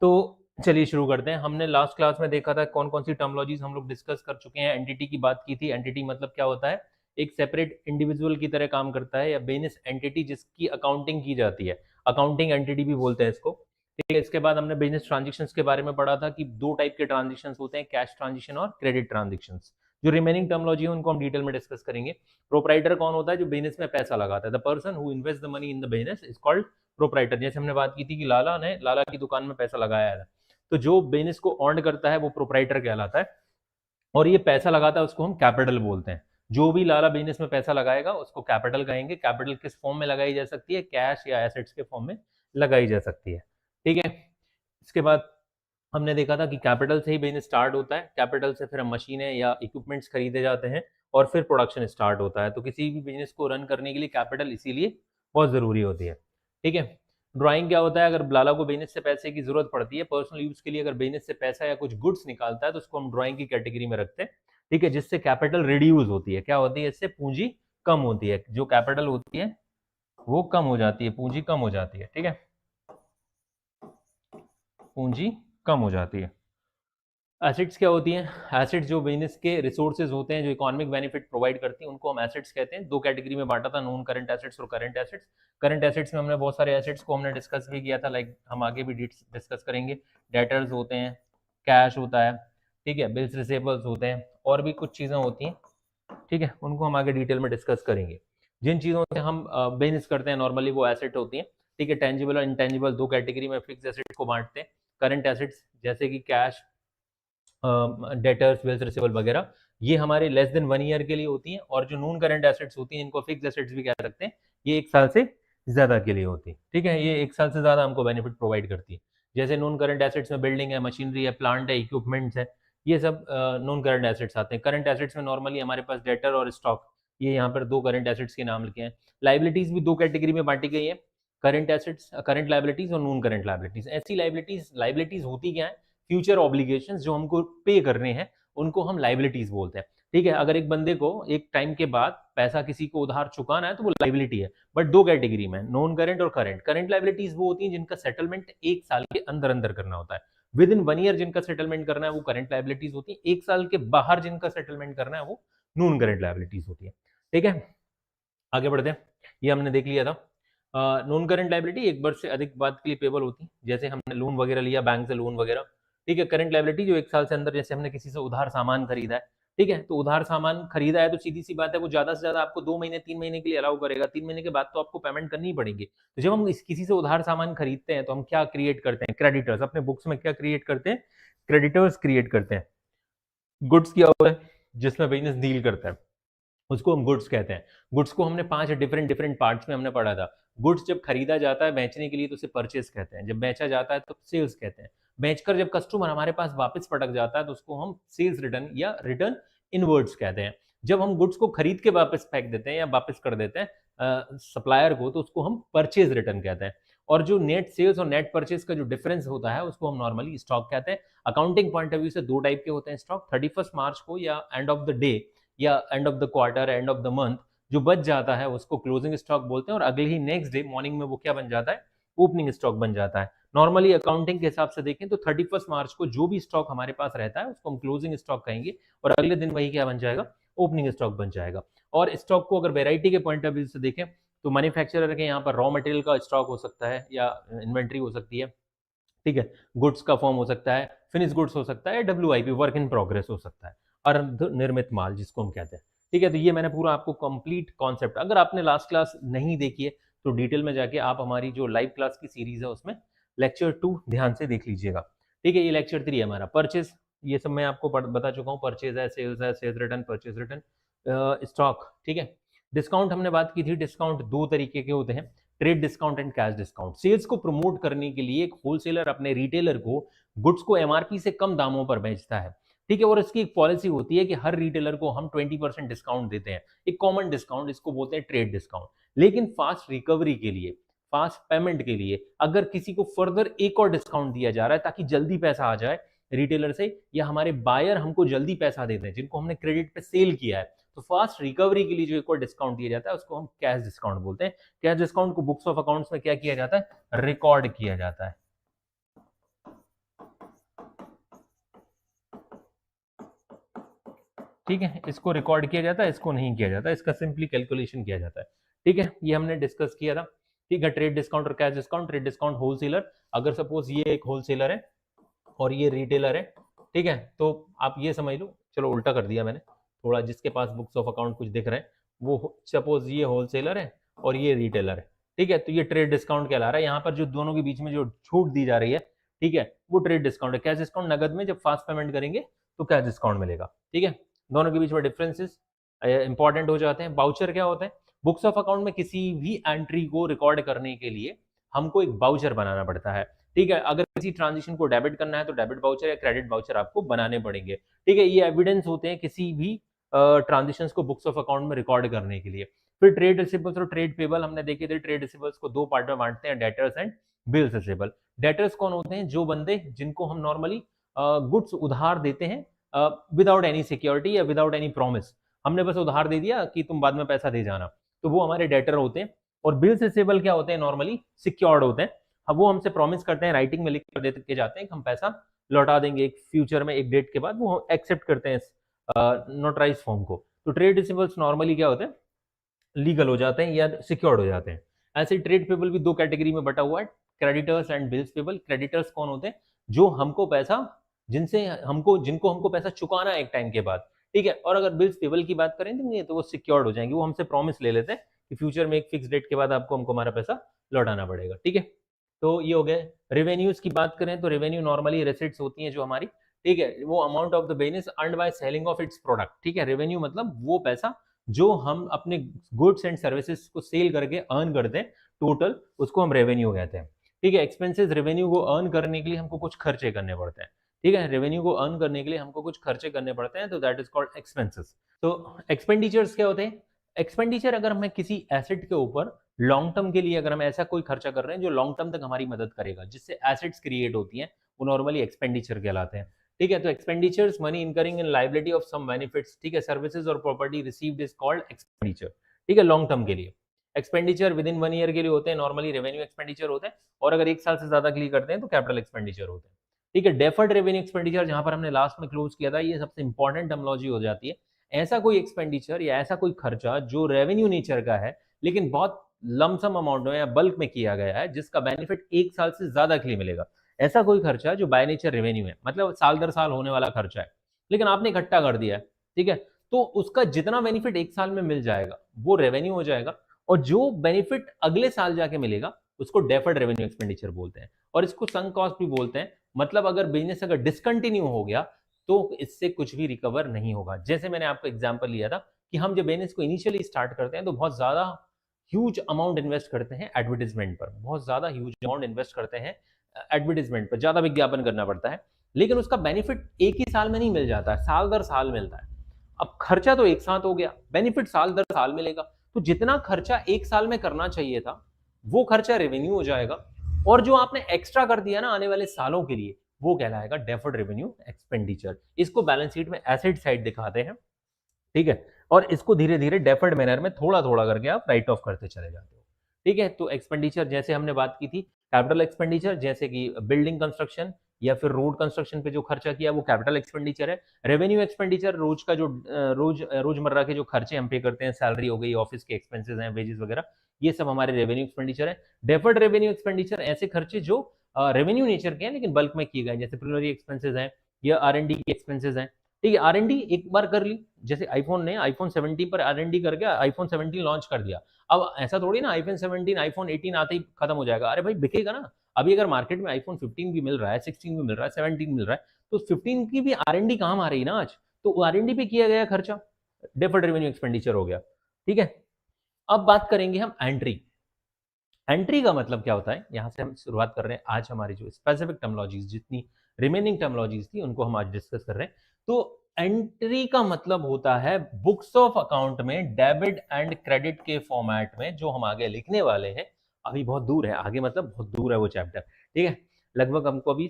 तो चलिए शुरू करते हैं। हमने लास्ट क्लास में देखा था कौन कौन सी टर्मोलॉजीज हम लोग डिस्कस कर चुके हैं। एंटिटी की बात की थी। एंटिटी मतलब क्या होता है, एक सेपरेट इंडिविजुअल की तरह काम करता है या बिजनेस एंटिटी जिसकी अकाउंटिंग की जाती है, अकाउंटिंग एंटिटी भी बोलते हैं इसको। ठीक है, इसके बाद हमने बिजनेस ट्रांजेक्शन्स के बारे में पढ़ा था कि दो टाइप के ट्रांजेक्शन्स होते हैं, कैश ट्रांजेक्शन और क्रेडिट ट्रांजेक्शन्स। जो रिमेनिंग टर्मोलॉजी है उनको हम डिटेल में डिस्कस करेंगे। प्रोप्राइटर कौन होता है, जो बिजनेस में पैसा लगाता है। The person who invest the money in the business is called proprietor. जैसे हमने बात की थी कि लाला की दुकान में पैसा लगाया है, तो जो बिजनेस को ऑन करता है वो प्रोप्राइटर कहलाता है। और ये पैसा लगाता है उसको हम कैपिटल बोलते हैं। जो भी लाला बिजनेस में पैसा लगाएगा उसको कैपिटल कहेंगे। कैपिटल किस फॉर्म में लगाई जा सकती है, कैश या एसेट्स के फॉर्म में लगाई जा सकती है। ठीक है, इसके बाद हमने देखा था कि कैपिटल से ही बिजनेस स्टार्ट होता है। कैपिटल से फिर हम मशीनें या इक्विपमेंट्स खरीदे जाते हैं और फिर प्रोडक्शन स्टार्ट होता है। तो किसी भी बिजनेस को रन करने के लिए कैपिटल इसीलिए बहुत जरूरी होती है। ठीक है, ड्राइंग क्या होता है, अगर लाला को बिजनेस से पैसे की जरूरत पड़ती है पर्सनल यूज के लिए, अगर बिजनेस से पैसा या कुछ गुड्स निकालता है तो उसको हम ड्राइंग की कैटेगरी में रखते हैं। ठीक है, जिससे कैपिटल रिड्यूस होती है। क्या होती है, इससे पूंजी कम होती है। जो कैपिटल होती है वो कम हो जाती है, पूंजी कम हो जाती है। ठीक है, पूंजी कम हो जाती है। एसेट्स क्या होती हैं, एसेट्स जो बिजनेस के रिसोर्सेज होते हैं, जो इकोनॉमिक बेनिफिट प्रोवाइड करती हैं, उनको हम एसेट्स कहते हैं। दो कैटेगरी में बांटा था, नॉन करंट एसेट्स और करंट एसेट्स। करंट एसेट्स में हमने बहुत सारे एसेट्स को हमने डिस्कस भी किया था, लाइक हम आगे भी डिस्कस करेंगे। डेटर्स होते हैं, कैश होता है, ठीक है, बिल्स रिसेबल्स होते हैं, और भी कुछ चीज़ें होती हैं। ठीक है, उनको हम आगे डिटेल में डिस्कस करेंगे। जिन चीज़ों से हम बिजनेस करते हैं नॉर्मली वो एसेट होती हैं। ठीक है, टेंजिबल और इंटेंजिबल दो कैटेगरी में फिक्स एसेट्स को बांटते हैं। करंट एसेट्स जैसे कि कैश, डेटर्स, बिल्स रिसीवेबल वगैरह, ये हमारे लेस देन 1 ईयर के लिए होती हैं। और जो नॉन करंट एसेट्स होती हैं, इनको फिक्स एसेट्स भी कह सकते हैं, ये 1 साल से ज्यादा के लिए होती है। ठीक है, ये 1 साल से ज्यादा हमको बेनिफिट प्रोवाइड करती है। जैसे नॉन करंट एसेट्स में बिल्डिंग है, मशीनरी है, प्लांट है, इक्विपमेंट्स है, ये सब नॉन करंट एसेट्स आते हैं। करंट एसेट्स में नॉर्मली हमारे पास डेटर और स्टॉक, ये यहाँ पर दो करंट एसेट्स के नाम लिखे हैं। लाइबिलिटीज भी दो कैटेगरी में बांटी गई है, करंट एसेट्स, करंट लाइबिलिटीज और नॉन करंट लाइबिलिटीज। ऐसी लाइबिलिटीज होती क्या है, फ्यूचर ऑब्लिगेशंस जो हमको पे करने हैं, उनको हम लाइबिलिटीज बोलते हैं। ठीक है, अगर एक बंदे को एक टाइम के बाद पैसा किसी को उधार चुकाना है तो वो लाइबिलिटी है। बट दो कैटेगरी में, नॉन करंट और करंट। करंट लाइबिलिटीज वो होती हैं जिनका सेटलमेंट 1 साल के अंदर अंदर करना होता है। विद इन 1 ईयर जिनका सेटलमेंट करना है वो करंट लाइबिलिटीज होती है। 1 साल के बाहर जिनका सेटलमेंट करना है वो नॉन करंट लाइबिलिटीज होती है। ठीक है, आगे बढ़ते हैं। ये हमने देख लिया था। नॉन करंट लाइबिलिटी एक वर्ष से अधिक बाद के लिए पेबल होती है, जैसे हमने लोन वगैरह लिया, बैंक से लोन वगैरह। ठीक है, करंट लाइबिलिटी जो 1 साल से अंदर, जैसे हमने किसी से उधार सामान खरीदा है। ठीक है, तो उधार सामान खरीदा है तो सीधी सी बात है वो ज्यादा से ज्यादा आपको 2 महीने 3 महीने के लिए अलाउ करेगा। 3 महीने के बाद तो आपको पेमेंट करनी ही पड़ेगी। तो जब हम किसी से उधार सामान खरीदते हैं तो हम क्या क्रिएट करते हैं, क्रेडिटर्स। अपने बुक्स में क्या क्रिएट करते हैं, क्रेडिटर्स क्रिएट करते हैं। गुड्स क्या होता है, जिसमें बिजनेस डील करता है, उसको हम गुड्स कहते हैं। गुड्स को हमने 5 डिफरेंट डिफरेंट पार्ट्स में हमने पढ़ा था। गुड्स जब खरीदा जाता है बेचने के लिए तो उसे परचेज कहते हैं, जब बेचा जाता है तो सेल्स कहते हैं। बेचकर जब कस्टमर हमारे पास वापस पटक जाता है तो उसको हम सेल्स रिटर्न या रिटर्न इनवर्ड्स कहते हैं। जब हम गुड्स को खरीद के वापस फेंक देते हैं या वापस कर देते हैं सप्लायर को, तो उसको हम परचेज रिटर्न कहते हैं। और जो नेट सेल्स और नेट परचेज का जो डिफरेंस होता है उसको हम नॉर्मली स्टॉक कहते हैं। अकाउंटिंग पॉइंट ऑफ व्यू से दो टाइप के होते हैं स्टॉक, 31 मार्च को या एंड ऑफ द डे या end of the quarter, end of the month जो बच जाता है उसको क्लोजिंग स्टॉक बोलते हैं। और अगले ही नेक्स्ट डे मॉर्निंग में वो क्या बन जाता है, ओपनिंग स्टॉक बन जाता है। नॉर्मली अकाउंटिंग के हिसाब से देखें तो 31 मार्च को जो भी स्टॉक हमारे पास रहता है उसको हम क्लोजिंग स्टॉक कहेंगे, और अगले दिन वही क्या बन जाएगा, ओपनिंग स्टॉक बन जाएगा। और स्टॉक को अगर वेराइटी के पॉइंट ऑफ व्यू से देखें तो मैन्युफैक्चरर के यहाँ पर रॉ मटेरियल का स्टॉक हो सकता है या इन्वेंट्री हो सकती है। ठीक है, गुड्स का फॉर्म हो सकता है, फिनिश गुड्स हो सकता है, WIP वर्क इन प्रोग्रेस हो सकता है, अर्ध निर्मित माल जिसको हम कहते हैं। ठीक है, तो ये मैंने पूरा आपको कंप्लीट कॉन्सेप्ट, अगर आपने लास्ट क्लास नहीं देखी है तो डिटेल में जाके आप हमारी जो लाइव क्लास की सीरीज है उसमें लेक्चर 2 ध्यान से देख लीजिएगा। ठीक है, ये लेक्चर 3 है हमारा। परचेज, ये सब मैं आपको बता चुका हूँ। परचेज है, sales return, purchase return, stock. ठीक है, डिस्काउंट हमने बात की थी। डिस्काउंट दो तरीके के होते हैं, trade discount and cash discount. Sales को प्रमोट करने के लिए एक होलसेलर अपने रिटेलर को गुड्स को MRP से कम दामों पर बेचता है। ठीक है, और इसकी एक पॉलिसी होती है कि हर रिटेलर को हम 20% डिस्काउंट देते हैं, एक कॉमन डिस्काउंट, इसको बोलते हैं ट्रेड डिस्काउंट। लेकिन फास्ट रिकवरी के लिए, फास्ट पेमेंट के लिए अगर किसी को फर्दर एक और डिस्काउंट दिया जा रहा है ताकि जल्दी पैसा आ जाए रिटेलर से, या हमारे बायर हमको जल्दी पैसा देते हैं जिनको हमने क्रेडिट पे सेल किया है, तो फास्ट रिकवरी के लिए जो एक और डिस्काउंट दिया जाता है उसको हम कैश डिस्काउंट बोलते हैं। कैश डिस्काउंट को बुक्स ऑफ अकाउंट्स में क्या किया जाता है, रिकॉर्ड किया जाता है। ठीक है, इसको रिकॉर्ड किया जाता है, इसको नहीं किया जाता, इसका सिंपली कैलकुलेशन किया जाता है। ठीक है, ये हमने डिस्कस किया था। ठीक है, ट्रेड डिस्काउंट और cash discount. Trade discount wholesaler, अगर सपोज ये एक होलसेलर है और ये रिटेलर है, ठीक है, तो आप ये समझ लो, चलो उल्टा कर दिया मैंने थोड़ा, जिसके पास बुक्स ऑफ अकाउंट कुछ दिख रहे हैं वो सपोज ये होलसेलर है और ये रिटेलर है। ठीक है, तो ये ट्रेड डिस्काउंट कहला रहा है। यहाँ पर जो दोनों के बीच में जो छूट दी जा रही है, ठीक है, वो ट्रेड डिस्काउंट है। कैश डिस्काउंट नगद में जब फास्ट पेमेंट करेंगे तो कैश डिस्काउंट मिलेगा। ठीक है, दोनों के बीच में डिफरेंसेस इंपॉर्टेंट हो जाते हैं। बाउचर क्या होता है? बुक्स ऑफ अकाउंट में किसी भी एंट्री को रिकॉर्ड करने के लिए हमको एक बाउचर बनाना पड़ता है। ठीक है, अगर किसी ट्रांजेक्शन को डेबिट करना है तो डेबिट बाउचर या क्रेडिट बाउचर आपको बनाने पड़ेंगे। ठीक है, ये एविडेंस होते हैं किसी भी ट्रांजेक्शंस को बुक्स ऑफ अकाउंट में रिकॉर्ड करने के लिए। फिर ट्रेड रिसीवेबल्स और ट्रेड पेबल हमने देखे थे। ट्रेड रिसीवेबल्स को दो पार्ट में बांटते हैं, debtors and bills receivable. Debtors कौन होते हैं? जो बंदे जिनको हम नॉर्मली गुड्स उधार देते हैं विदाउट एनी सिक्योरिटी या विदाउट एनी प्रॉमिस, हमने बस उधार दे दिया कि तुम बाद में पैसा दे जाना, तो वो हमारे डेटर होते हैं। और बिल्स रिसीवेबल क्या होते हैं? नॉर्मली सिक्योर्ड होते हैं। अब वो हमसे प्रॉमिस करते हैं, राइटिंग में लिख कर दे के जाते हैं कि हम पैसा लौटा देंगे एक फ्यूचर में, एक डेट के बाद, वो एक्सेप्ट करते हैं नोटराइज फॉर्म को। तो ट्रेड रिसीवेबल्स नॉर्मली क्या होते हैं? लीगल हो जाते हैं या सिक्योर्ड हो जाते हैं। ऐसे ट्रेड पेबल भी दो कैटेगरी में बटा हुआ है, creditors and bills payable. Creditors कौन होते हैं? जो हमको पैसा, जिनको हमको पैसा चुकाना है एक टाइम के बाद। ठीक है, और अगर बिल्स पेबल की बात करें तो वो सिक्योर्ड हो जाएंगे, वो हमसे प्रॉमिस ले लेते हैं कि फ्यूचर में एक फिक्स डेट के बाद आपको हमको हमारा पैसा लौटाना पड़ेगा। ठीक है, तो ये हो गए। रेवेन्यूज की बात करें तो रेवेन्यू नॉर्मली रेसिट्स होती हैं जो हमारी, ठीक है, वो amount of the business earned by selling of its product. ठीक है, रेवेन्यू मतलब वो पैसा जो हम अपने गुड्स एंड सर्विसेज को सेल करके अर्न करते हैं, टोटल उसको हम रेवेन्यू कहते हैं। ठीक है, एक्सपेंसेस, रेवेन्यू को अर्न करने के लिए हमको कुछ खर्चे करने पड़ते हैं। ठीक है, रेवेन्यू को अर्न करने के लिए हमको कुछ खर्चे करने पड़ते हैं, तो दैट इज कॉल्ड एक्सपेंसेस। तो एक्सपेंडिचर्स क्या होते हैं? एक्सपेंडिचर अगर हमें किसी एसेट के ऊपर लॉन्ग टर्म के लिए अगर हम ऐसा कोई खर्चा कर रहे हैं जो लॉन्ग टर्म तक हमारी मदद करेगा, जिससे एसेट्स क्रिएट होती हैं, वो नॉर्मली एक्सपेंडिचर कहलाते हैं। ठीक है, तो expenditures money incurring in liability of some benefits, ठीक है, सर्विसेज और property received is called expenditure. ठीक है, लॉन्ग टर्म के लिए एक्सपेंडिचर विद इन 1 ईयर के लिए होते हैं, नॉर्मली रेवेन्यू एक्सपेंडिचर होते हैं, और अगर 1 साल से ज्यादा के लिए करते हैं तो कैपिटल एक्सपेंडिचर होते हैं। ठीक है, डेफर्ड रेवेन्यू एक्सपेंडिचर, जहां पर हमने लास्ट में क्लोज किया था, ये सबसे इंपॉर्टेंट टर्मिनोलॉजी हो जाती है। ऐसा कोई एक्सपेंडिचर या ऐसा कोई खर्चा जो रेवेन्यू नेचर का है लेकिन बहुत लमसम अमाउंट में या बल्क में किया गया है, जिसका बेनिफिट 1 साल से ज्यादा के लिए मिलेगा। ऐसा कोई खर्चा जो बाय नेचर रेवेन्यू है, मतलब साल दर साल होने वाला खर्चा है, लेकिन आपने इकट्ठा कर दिया है। ठीक है, तो उसका जितना बेनिफिट 1 साल में मिल जाएगा वो रेवेन्यू हो जाएगा, और जो बेनिफिट अगले साल जाके मिलेगा उसको डेफर्ड रेवेन्यू एक्सपेंडिचर बोलते हैं, और इसको संक कॉस्ट भी बोलते हैं। मतलब अगर बिजनेस अगर डिसकंटिन्यू हो गया तो इससे कुछ भी रिकवर नहीं होगा। जैसे मैंने आपको एग्जांपल लिया था कि हम जब बिजनेस को इनिशियली स्टार्ट करते हैं तो बहुत ज्यादा ह्यूज अमाउंट इन्वेस्ट करते हैं एडवर्टीजमेंट पर, बहुत ज्यादा ह्यूज अमाउंट इन्वेस्ट करते हैं एडवर्टीजमेंट पर, ज्यादा विज्ञापन करना पड़ता है, लेकिन उसका बेनिफिट एक ही साल में नहीं मिल जाता है, साल दर साल मिलता है। अब खर्चा तो एक साथ हो गया, बेनिफिट साल दर साल मिलेगा, तो जितना खर्चा एक साल में करना चाहिए था वो खर्चा रेवेन्यू हो जाएगा, और जो आपने एक्स्ट्रा कर दिया ना आने वाले सालों के लिए, वो कहलाएगा डेफर्ड रेवेन्यू एक्सपेंडिचर। इसको बैलेंस शीट में एसेट साइड दिखाते हैं। ठीक है, और इसको धीरे धीरे डेफर्ड मैनर में थोड़ा थोड़ा करके आप राइट ऑफ करते चले जाते हो। ठीक है, तो एक्सपेंडिचर जैसे हमने बात की थी, कैपिटल एक्सपेंडिचर जैसे कि बिल्डिंग कंस्ट्रक्शन या फिर रोड कंस्ट्रक्शन पे जो खर्चा किया वो कैपिटल एक्सपेंडिचर है। रेवेन्यू एक्सपेंडिचर रोज का जो रोजमर्रा के जो खर्चे हम पे करते हैं, सैलरी हो गई, ऑफिस के एक्सपेंसेस हैं, वेजेस वगैरह, ये सब हमारे रेवेन्यू एक्सपेंडिचर है। डेफर्ड रेवेन्यू एक्सपेंडिचर ऐसे खर्चे जो रेवेन्यू नेचर के हैं लेकिन बल्क में किए गए, जैसे प्रिलिमिनरी एक्सपेंसेस हैं या R&D के एक्सपेंसेस हैं। ठीक है, R&D एक बार कर ली, जैसे आईफोन ने आईफोन 17 पर R&D करके आईफोन 17 लॉन्च कर दिया। अब ऐसा थोड़ी ना आईफोन 17 आईफोन 18 आते ही खत्म हो जाएगा, अरे भाई बिकेगा ना। अभी अगर मार्केट में आईफोन 15 भी मिल रहा है, 16 भी मिल रहा है, 17 मिल रहा है, तो 15 की भी R&D काम आ रही है ना आज, तो R&D पे किया गया खर्चा डेफर्ड रेवेन्यू एक्सपेंडिचर हो गया। ठीक है, अब बात करेंगे हम एंट्री। एंट्री का मतलब क्या होता है, यहां से हम शुरुआत कर रहे हैं। आज हमारी जो स्पेसिफिक टर्मिनोलॉजीज, जितनी रिमेनिंग टर्मिनोलॉजीज थी उनको हम आज डिस्कस कर रहे हैं। तो एंट्री का मतलब होता है बुक्स ऑफ अकाउंट में डेबिट एंड क्रेडिट के फॉर्मेट में, जो हम आगे लिखने वाले हैं। अभी बहुत दूर है, आगे मतलब बहुत दूर है वो चैप्टर। ठीक है, लगभग हमको अभी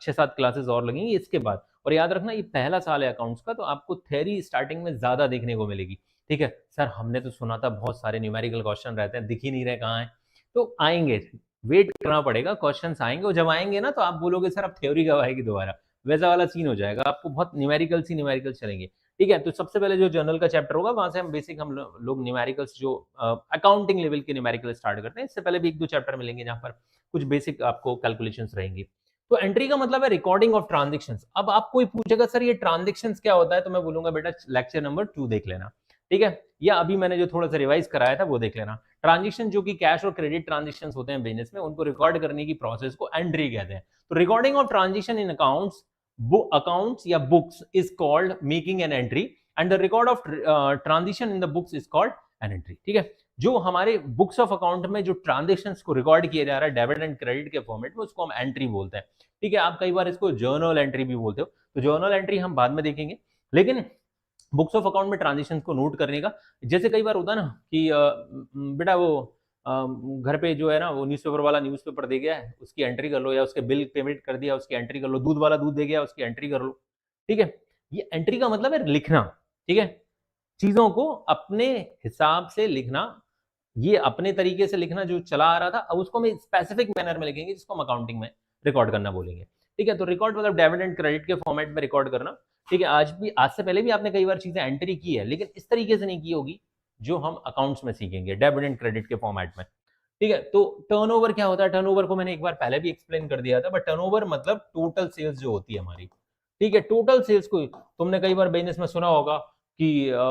6-7 क्लासेस और लगेंगी इसके बाद। और याद रखना ये पहला साल है अकाउंट्स का, तो आपको थ्योरी स्टार्टिंग में ज्यादा देखने को मिलेगी। ठीक है, सर हमने तो सुना था बहुत सारे न्यूमेरिकल क्वेश्चन रहते हैं, दिख ही नहीं रहे कहाँ है, तो आएंगे, वेट करना पड़ेगा, क्वेश्चंस आएंगे, और जब आएंगे ना तो आप बोलोगे सर अब थ्योरी कब आएगी दोबारा, वैसा वाला सीन हो जाएगा, आपको बहुत न्यूमेरिकल चलेंगे। ठीक है। तो सबसे पहले जो जर्नल का चैप्टर होगा वहां से हम बेसिक हम लोग न्यूमेरिकल्स जो अकाउंटिंग लेवल के न्यूमेरिकल स्टार्ट करते हैं। इससे पहले भी 1-2 चैप्टर मिलेंगे जहां पर कुछ बेसिक आपको कैलकुलेशंस रहेंगी। तो एंट्री का मतलब है रिकॉर्डिंग ऑफ ट्रांजेक्शंस। अब आप कोई पूछेगा सर ये ट्रांजेक्शंस क्या होता है, तो मैं बोलूंगा बेटा लेक्चर नंबर 2 देख लेना, ठीक है, या अभी मैंने जो थोड़ा सा रिवाइज कराया था वो देख लेना। ट्रांजेक्शन जो कि कैश और क्रेडिट ट्रांजेक्शन होते हैं बिजनेस में, उनको रिकॉर्ड करने की प्रोसेस को एंट्री कहते हैं। तो recording of transaction in accounts या books is called making an entry and the record of transition in the books is called an entry, ठीक है। जो हमारे बुक्स ऑफ अकाउंट में जो ट्रांजेक्शंस को रिकॉर्ड किया जा रहा है डेबिट एंड क्रेडिट के फॉर्मेट में, उसको हम एंट्री बोलते हैं, ठीक है। आप कई बार इसको जर्नल एंट्री भी बोलते हो, तो जर्नल एंट्री हम बाद में देखेंगे। लेकिन बुक्स ऑफ अकाउंट में ट्रांजेक्शन को नोट करने का, जैसे कई बार होता है ना कि बेटा वो घर पे जो है ना वो न्यूज़पेपर वाला न्यूज़पेपर दे गया है, उसकी एंट्री कर लो, या उसके बिल पेमेंट कर दिया उसकी एंट्री कर लो, दूध वाला दूध दे गया उसकी एंट्री कर लो, ठीक है। ये एंट्री का मतलब है लिखना, ठीक है, चीजों को अपने हिसाब से लिखना, ये अपने तरीके से लिखना जो चला आ रहा था, अब उसको हम स्पेसिफिक मैनर में लिखेंगे जिसको हम अकाउंटिंग में रिकॉर्ड करना बोलेंगे, ठीक है। तो रिकॉर्ड मतलब डेबिट एंड क्रेडिट के फॉर्मेट में रिकॉर्ड करना, ठीक है। आज से पहले भी आपने कई बार चीजें एंट्री की है, लेकिन इस तरीके से नहीं की होगी जो हम अकाउंट्स में सीखेंगे डेबिट एंड क्रेडिट के फॉर्मेट में, ठीक है। तो टर्नओवर क्या होता है, टर्नओवर को मैंने एक बार पहले भी एक्सप्लेन कर दिया था, बट टर्नओवर मतलब टोटल सेल्स जो होती है हमारी, ठीक है। टोटल सेल्स को तुमने कई बार बिजनेस में सुना होगा कि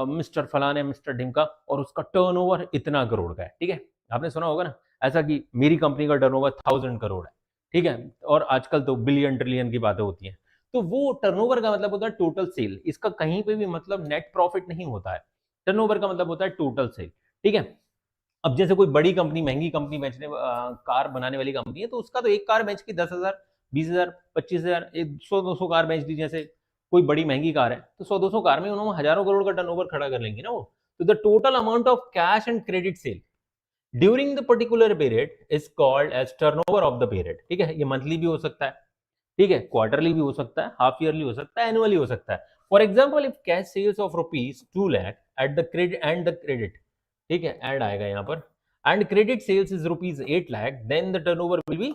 मिस्टर फलाने मिस्टर ढिमका और उसका टर्नओवर इतना करोड़ का है, ठीक है, आपने सुना होगा ना ऐसा कि मेरी कंपनी का टर्नओवर 1000 करोड़ है, ठीक है, और आजकल तो बिलियन ट्रिलियन की बातें होती हैं। तो वो टर्नओवर का मतलब होता है टोटल सेल, इसका कहीं पे भी मतलब नेट प्रॉफिट नहीं होता है, टर्नओवर का मतलब होता है टोटल सेल, ठीक है। अब जैसे कोई बड़ी कंपनी महंगी कंपनी बेचने कार बनाने वाली कंपनी है, तो उसका तो एक कार बेच के 10,000 20,000 25,000 100-200 कार बेच दी, जैसे कोई बड़ी महंगी कार है तो 100-200 कार में उन्होंने हजारों करोड़ का टर्नओवर खड़ा कर लेंगे ना वो। तो the total amount of cash and credit sale during the particular period is called as turnover of the period, ठीक है। ये मंथली भी हो सकता है, ठीक है, क्वार्टरली भी हो सकता है, हाफ ईयरली हो सकता है, एनुअली हो सकता है। For example if cash sales of rupees 2 lakh at the credit, ठीक है, ऐड आएगा यहाँ पर, and credit sales is rupees 8 lakh, then the turnover will be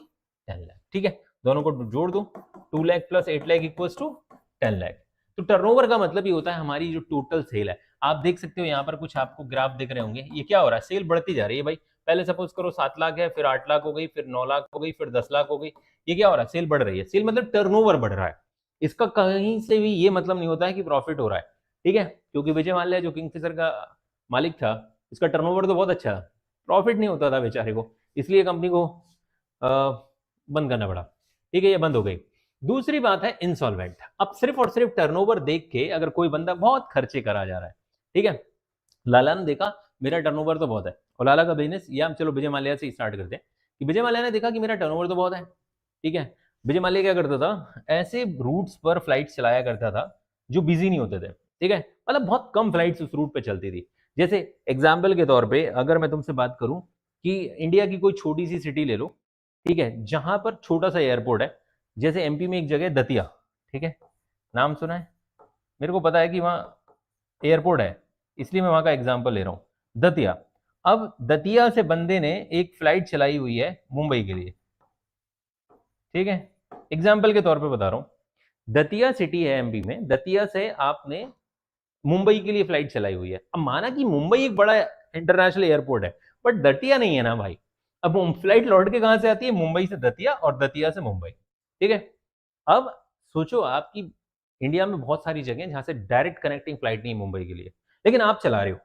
10 lakh, ठीक है। दोनों को जोड़ दो, 2 lakh plus 8 lakh equals to 10 lakh. तो टर्नओवर का मतलब ये होता है हमारी जो टोटल सेल है। आप देख सकते हो यहाँ पर कुछ आपको ग्राफ दिख रहे होंगे, ये क्या हो रहा है, सेल बढ़ती जा रही है भाई। पहले सपोज करो 7 लाख है, फिर 8 लाख हो गई, फिर 9 लाख हो गई, फिर 10 लाख हो गई। ये क्या हो रहा है, सेल बढ़ रही है। सेल मतलब टर्नओवर बढ़ रहा है, इसका कहीं से भी ये मतलब नहीं होता है कि प्रॉफिट हो रहा है, ठीक है। क्योंकि विजय माल्या जो किंगफिशर का मालिक था, इसका टर्नओवर तो बहुत अच्छा था, प्रॉफिट नहीं होता था बेचारे को, इसलिए कंपनी को बंद करना पड़ा, ठीक है, ये बंद हो गई। दूसरी बात है इंसॉल्वेंट। अब सिर्फ और सिर्फ टर्नओवर देख के अगर कोई बंदा बहुत खर्चे करा जा रहा है, ठीक है, लाला ने देखा मेरा टर्नओवर तो बहुत है, और लाला का बिजनेस, या हम चलो विजय माल्या से स्टार्ट करते हैं कि विजय माल्या ने देखा कि मेरा टर्नओवर तो बहुत है, ठीक है। विजय माल्या क्या करता था, ऐसे रूट्स पर फ्लाइट चलाया करता था जो बिजी नहीं होते थे, ठीक है, मतलब बहुत कम फ्लाइट्स उस रूट पे चलती थी। जैसे एग्जाम्पल के तौर पे अगर मैं तुमसे बात करूं कि इंडिया की कोई छोटी सी सिटी ले लो, ठीक है, जहां पर छोटा सा एयरपोर्ट है, जैसे एमपी में एक जगह दतिया, ठीक है, नाम सुना है, मेरे को पता है कि वहां एयरपोर्ट है, इसलिए मैं वहां का एग्जाम्पल ले रहा हूं, दतिया। अब दतिया से बंदे ने एक फ्लाइट चलाई हुई है मुंबई के लिए, ठीक है, एग्जाम्पल के तौर पे बता रहा हूं, दतिया सिटी है एमपी में, दतिया से आपने मुंबई के लिए फ्लाइट चलाई हुई है। अब माना कि मुंबई एक बड़ा इंटरनेशनल एयरपोर्ट है, बट दतिया नहीं है ना भाई। अब फ्लाइट लौट के कहां से आती है, मुंबई से दतिया और दतिया से मुंबई, ठीक है। अब सोचो आपकी इंडिया में बहुत सारी जगह जहां से डायरेक्ट कनेक्टिंग फ्लाइट नहीं है मुंबई के लिए, लेकिन आप चला रहे हो,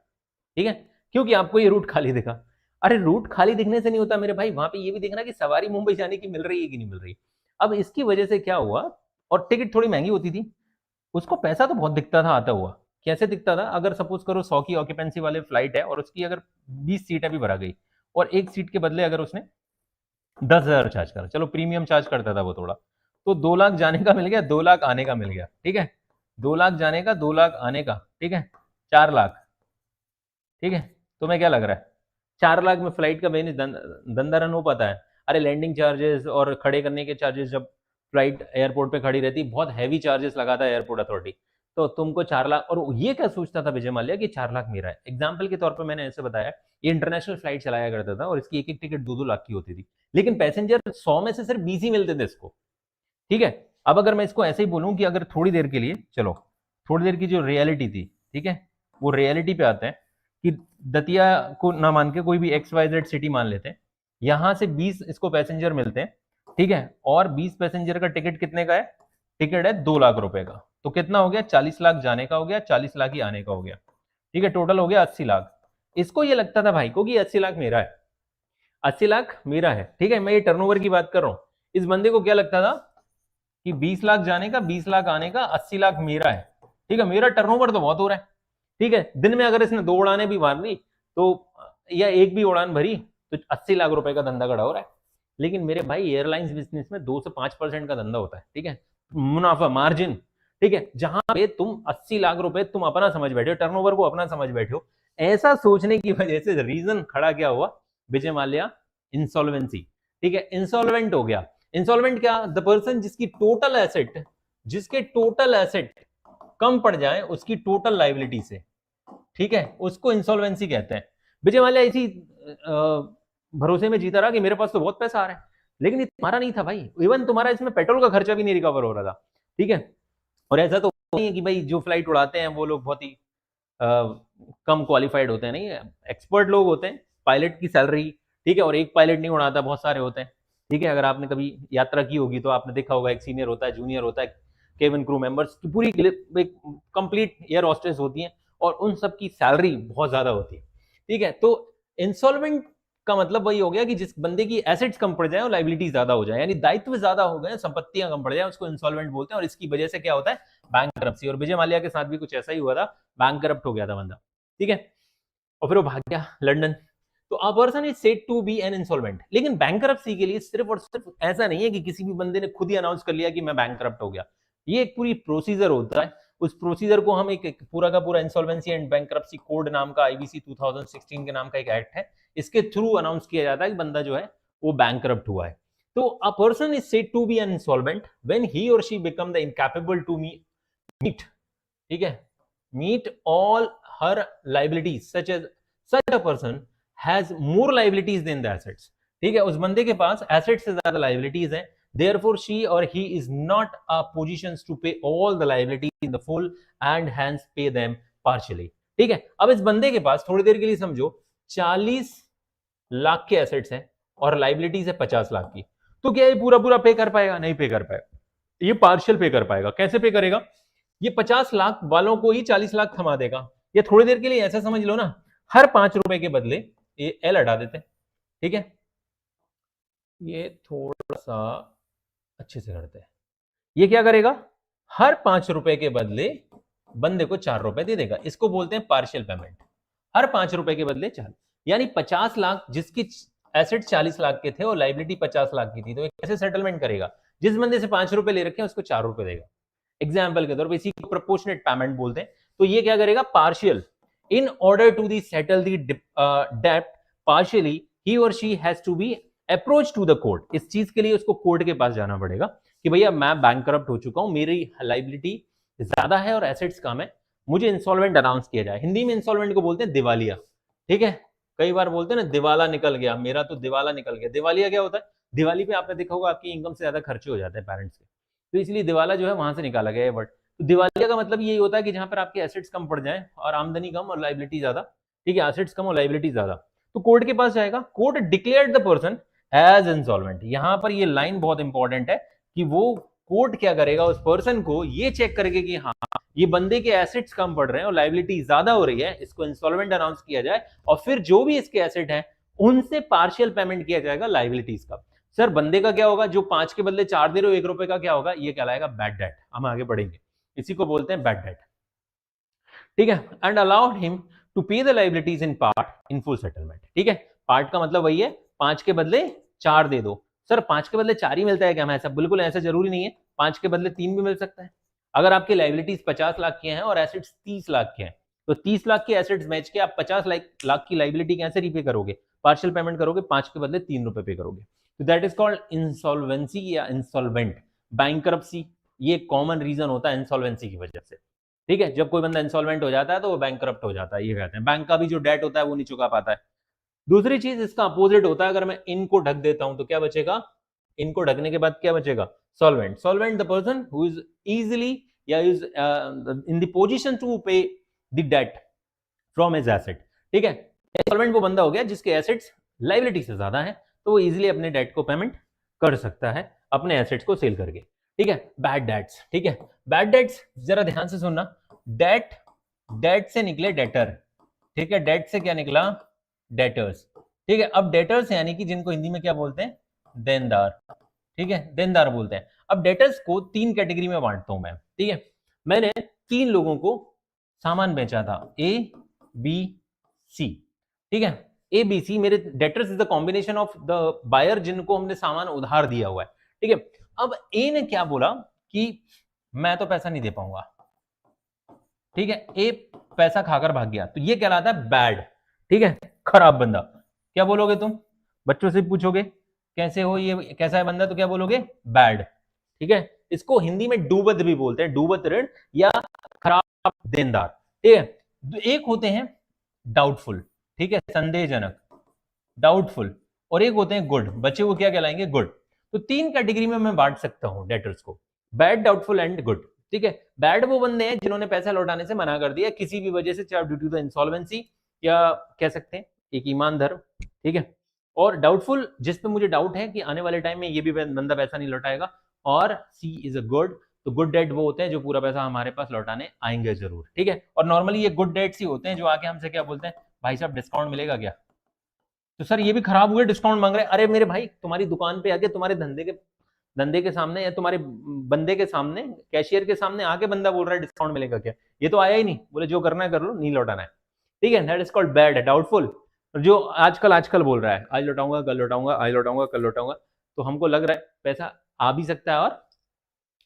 ठीक है, क्योंकि आपको ये रूट खाली दिखा। अरे रूट खाली दिखने से नहीं होता मेरे भाई, वहां पे ये भी देखना कि सवारी मुंबई जाने की मिल रही है कि नहीं मिल रही। अब इसकी वजह से क्या हुआ, और टिकट थोड़ी महंगी होती थी, उसको पैसा तो बहुत दिखता था आता हुआ। कैसे दिखता था, अगर सपोज करो 100 की ऑक्यूपेंसी वाले फ्लाइट है और उसकी अगर 20 सीटें भी भरा गई, और एक सीट के बदले अगर उसने 10,000 चार्ज करा, चलो प्रीमियम चार्ज करता था वो थोड़ा, तो 2 लाख जाने का मिल गया, 2 लाख आने का मिल गया, ठीक है, 2 लाख जाने का, 2 लाख आने का, ठीक है, 4 लाख, ठीक है। तुम्हें क्या लग रहा है 4 लाख में फ्लाइट का बिजनेस धंधा रन हो पाता है? अरे लैंडिंग चार्जेस और खड़े करने के चार्जेस, जब फ्लाइट एयरपोर्ट पे खड़ी रहती, बहुत हैवी चार्जेस लगाता है एयरपोर्ट अथॉरिटी, तो तुमको 4 लाख, और ये क्या सोचता था विजय माल्या कि 4 लाख मेरा है। एग्जाम्पल के तौर पर मैंने ऐसे बताया, ये इंटरनेशनल फ्लाइट चलाया करता था और इसकी एक एक टिकट 2-2 लाख की होती थी, लेकिन पैसेंजर 100 में से सिर्फ 20 ही मिलते थे इसको, ठीक है। अब अगर मैं इसको ऐसे ही बोलूं कि अगर थोड़ी देर के लिए चलो थोड़ी देर की जो रियलिटी थी, ठीक है, वो रियलिटी पे आते हैं कि दतिया को ना मान के कोई भी XYZ सिटी मान लेते हैं, यहां से 20 इसको पैसेंजर मिलते हैं, ठीक है, और 20 पैसेंजर का टिकट कितने का है? टिकट है 2 लाख रुपए का। तो कितना हो गया? 40 लाख जाने का हो गया, 40 लाख ही आने का हो गया, ठीक है, टोटल हो गया 80 लाख। इसको ये लगता था भाई को कि 80 लाख मेरा है, 80 लाख मेरा है, ठीक है, मैं ये टर्नओवर की बात कर रहा हूं। इस बंदे को क्या लगता था कि 20 लाख जाने का, 20 लाख आने का, 80 लाख मेरा है, ठीक है, मेरा टर्नओवर तो बहुत हो रहा है, ठीक है, दिन में अगर इसने 2 उड़ानें भी मार ली तो, या एक भी उड़ान भरी तो 80 लाख रुपए का धंधा खड़ा हो रहा है। लेकिन मेरे भाई एयरलाइंस बिजनेस में 2 से 5% का धंधा होता है, ठीक है, मुनाफा मार्जिन, ठीक है, जहां पे तुम 80 लाख रुपए तुम अपना समझ बैठे हो, टर्नओवर को अपना समझ बैठे हो। ऐसा सोचने की वजह से रीजन खड़ा क्या हुआ? विजय माल्या इंसॉल्वेंसी, ठीक है, इंसॉल्वेंट हो गया। इंसॉल्वेंट क्या? द पर्सन जिसके टोटल एसेट कम पड़ जाए उसकी टोटल लाइबिलिटी से, ठीक है, उसको इंसॉल्वेंसी कहते हैं। विजय माल्या इसी भरोसे में जीता रहा कि मेरे पास तो बहुत पैसा आ रहा है, लेकिन ये तुम्हारा नहीं था भाई, इवन तुम्हारा इसमें पेट्रोल का खर्चा भी नहीं रिकवर हो रहा था, ठीक है। और ऐसा तो नहीं है कि भाई जो फ्लाइट उड़ाते हैं वो लोग बहुत ही कम क्वालिफाइड होते हैं, नहीं, एक्सपर्ट लोग होते हैं, पायलट की सैलरी, ठीक है, और एक पायलट नहीं उड़ाता, बहुत सारे होते हैं, ठीक है। अगर आपने कभी यात्रा की होगी तो आपने देखा होगा एक सीनियर होता है, जूनियर होता है, केबिन क्रू मेंबर्स की पूरी कंप्लीट एयर हॉस्टेस होती हैं, और उन सब की सैलरी बहुत ज्यादा होती है, ठीक है। तो इंसॉल्वेंट का मतलब वही हो गया कि जिस बंदे की एसेट्स कम पड़ जाए और लाइबिलिटी ज्यादा हो जाए, यानी दायित्व ज्यादा हो गए, संपत्तियां कम पड़ जाए, उसको इंसॉल्वेंट बोलते हैं। और इसकी वजह से क्या होता है? बैंकरप्सी। और विजय माल्या के साथ भी कुछ ऐसा ही हुआ था, बैंकरप्ट हो गया था बंदा, ठीक है, और फिर वो भाग गया लंदन। तो a person is said to be an insolvent. लेकिन बैंकरप्सी के लिए सिर्फ और सिर्फ ऐसा नहीं है कि किसी भी बंदे ने खुद ही अनाउंस कर लिया कि मैं बैंकरप्ट हो गया। ये एक पूरी प्रोसीजर होता है, उस प्रोसीजर को हम एक पूरा का पूरा इंसॉल्वेंसी एंड बैंकरप्सी कोड नाम का, आईबीसी 2016 के नाम का एक एक्ट है, इसके थ्रू अनाउंस किया जाता है कि बंदा जो है वो बैंकरप्ट हुआ है। तो a person is said to be an insolvent when he और she become the incapable to meet, ठीक है, meet all her liabilities, such a person has more liabilities than the assets, ठीक है, उस बंदे के पास एसेट से ज्यादा लाइबिलिटीज है, therefore she or he is not a positions to pay all the liabilities in the full and hence pay them partially, ठीक है। अब इस बंदे के पास थोड़ी देर के लिए समझो 40 लाख के एसेट्स हैं और लाइबिलिटीज है 50 लाख की, तो क्या ये पूरा पूरा पे कर पाएगा? नहीं पे कर पाएगा, ये पार्शियल पे कर पाएगा। कैसे पे करेगा? ये 50 लाख वालों को ही 40 लाख थमा देगा। ये थोड़ी देर के लिए ऐसा समझ लो ना, हर 5 रुपए के बदले ये एल हटा देते हैं, ठीक है, ये थोड़ा सा अच्छे से करते हैं। ये क्या करेगा? हर 5 रुपए के बदले बंदे को 4 रुपए दे देगा। इसको बोलते हैं पार्शियल पेमेंट। हर 5 रुपए के बदले 4, यानी 50 लाख जिसकी एसेट 40 लाख के थे और लाइबिलिटी 50 लाख की थी, तो कैसे सेटलमेंट करेगा? जिस बंदे से 5 रुपए ले रखे हैं उसको 4 रुपए देगा, एग्जाम्पल के तौर पर। इसी को प्रोपोर्शनेट पेमेंट बोलते हैं। तो ये क्या करेगा? Partial. In order to the settle the डेब्ट पार्शियली ही और she has to be approach to the court. इस चीज के लिए उसको कोर्ट के पास जाना पड़ेगा कि भैया मैं बैंकरप्ट हो चुका हूं, मेरी लाइबिलिटी ज्यादा है और एसेट्स कम है, मुझे इंसॉल्वेंट अनाउंस किया जाए। हिंदी में इंसॉल्वेंट को बोलते हैं दिवालिया, ठीक है, कई बार बोलते हैं ना दिवाला निकल गया, मेरा तो दिवाला निकल गया। दिवालिया क्या होता है? दिवाली पे आपने देखा होगा आपकी इनकम से ज्यादा खर्चे हो जाते हैं पेरेंट्स के, तो इसलिए दिवाला जो है वहां से निकाला गया है वर्ड। तो दिवालिया का मतलब यही होता है कि जहां पर आपके एसेट्स कम पड़ जाएं और आमदनी कम और लाइबिलिटी ज्यादा, ठीक है, एसेट्स कम और लाइबिलिटी ज्यादा, तो कोर्ट के पास जाएगा। Court declared the person as insolvent. यहां पर ये लाइन बहुत इंपॉर्टेंट है कि वो कोर्ट क्या करेगा, उस पर्सन को ये चेक करेगा कि हाँ ये बंदे के एसेट्स कम पड़ रहे हैं और लाइबिलिटी ज्यादा हो रही है, इसको इंसॉल्वेंट अनाउंस किया जाए और फिर जो भी इसके एसेट हैं उनसे पार्शियल पेमेंट किया जाएगा लाइबिलिटीज का। सर बंदे का क्या होगा? जो 5 के बदले 4 दे रहे हो 1 रुपए का, क्या होगा? ये कहलाएगा बैड डेट। हम आगे बढ़ेंगे, इसी को बोलते हैं बैड डेट, ठीक है। And allowed him to pay the liabilities in part in full settlement, ठीक है। पार्ट का मतलब वही है 5 के बदले 4 दे दो। सर 5 के बदले 4 ही मिलता है क्या? मैं ऐसा बिल्कुल ऐसा जरूरी नहीं है, 5 के बदले 3 भी मिल सकता है। अगर आपकी लाइबिलिटीज 50 लाख की हैं और एसेट्स 30 लाख के हैं, तो 30 लाख के एसेट्स बेच के आप 50 लाख की लाइबिलिटी कैसे रीपे करोगे? पार्शियल पेमेंट करोगे, 5 के बदले 3 रुपए पे करोगे। तो दैट इज कॉल्ड इंसॉल्वेंसी या इंसॉल्वेंट। बैंकरप्सी ये कॉमन रीजन होता है इंसॉल्वेंसी की वजह से, ठीक है। जब कोई बंदा इंसॉल्वेंट हो जाता है तो वो बैंकरप्ट हो जाता है, ये कहते हैं। बैंक का भी जो डेट होता है वो नहीं चुका पाता है। दूसरी चीज इसका अपोजिट होता है, अगर मैं इनको ढक देता हूं तो क्या बचेगा? इनको ढकने के बाद क्या बचेगा? Solvent. Solvent the person who is easily या is in the position to pay the debt from his asset, ठीक है। इंसॉल्वेंट वो बंदा हो गया जिसके एसेट्स लायबिलिटी से ज्यादा है, तो वो इजीली अपने डेट को पेमेंट कर सकता है अपने एसेट्स को सेल करके, ठीक है। बैड डेट्स, ठीक है, बैड डेट्स जरा ध्यान से सुनना। डेट से निकले डेटर, ठीक है, डेट से क्या निकला, डेटर्स, ठीक है। अब डेटर्स यानी कि जिनको हिंदी में क्या बोलते हैं, देनदार, ठीक है, देनदार बोलते हैं। अब डेटर्स को 3 कैटेगरी में बांटता हूं मैं, ठीक है। मैंने 3 लोगों को सामान बेचा था, ए बी सी, ठीक है। ए बी सी मेरे debtors is the combination of the buyer जिनको हमने सामान उधार दिया हुआ है, ठीक है। अब ए ने क्या बोला कि मैं तो पैसा नहीं दे पाऊंगा, ठीक है, ए पैसा खाकर भाग गया, तो ये कहलाता है बैड, ठीक है, खराब बंदा। क्या बोलोगे तुम, बच्चों से पूछोगे कैसे हो, ये कैसा है बंदा, तो क्या बोलोगे, बैड, ठीक है। इसको हिंदी में डूबत भी बोलते हैं, डूबत ऋण या खराब देनदार, ठीक है। एक होते हैं डाउटफुल, ठीक है, संदेहजनक, डाउटफुल, और एक होते हैं गुड, बच्चे वो क्या कहलाएंगे, गुड। तो 3 कैटेगरी में मैं बांट सकता हूं डेटर्स को, बैड, डाउटफुल एंड गुड, ठीक है। बैड वो बंदे हैं जिन्होंने पैसा लौटाने से मना कर दिया किसी भी वजह से, चाहे ड्यू टू द इंसॉल्वेंसी या कह सकते हैं एक ईमान धर्म, ठीक है। और डाउटफुल जिस पे मुझे डाउट है कि आने वाले टाइम में ये भी बंदा पैसा नहीं लौटाएगा। और सी इज अ गुड, तो गुड डेट वो होते हैं जो पूरा पैसा हमारे पास लौटाने आएंगे जरूर, ठीक है। और नॉर्मली ये गुड डेट्स ही होते हैं जो आके हमसे क्या बोलते हैं, भाई साहब डिस्काउंट मिलेगा क्या, तो सर ये भी खराब हुए, डिस्काउंट मांग रहे हैं। अरे मेरे भाई, तुम्हारी दुकान पे आके तुम्हारे धंधे के सामने या तुम्हारे बंदे के सामने, कैशियर के सामने आके बंदा बोल रहा है डिस्काउंट मिलेगा क्या, ये तो आया ही नहीं, बोले जो करना है कर लो, नहीं लौटाना है, ठीक है। दैट इज कॉल्ड बैड है, डाउटफुल। जो आजकल बोल रहा है आज लौटाऊंगा कल लौटाऊंगा, आज लौटाऊंगा कल लौटाऊंगा, तो हमको लग रहा है पैसा आ भी सकता है और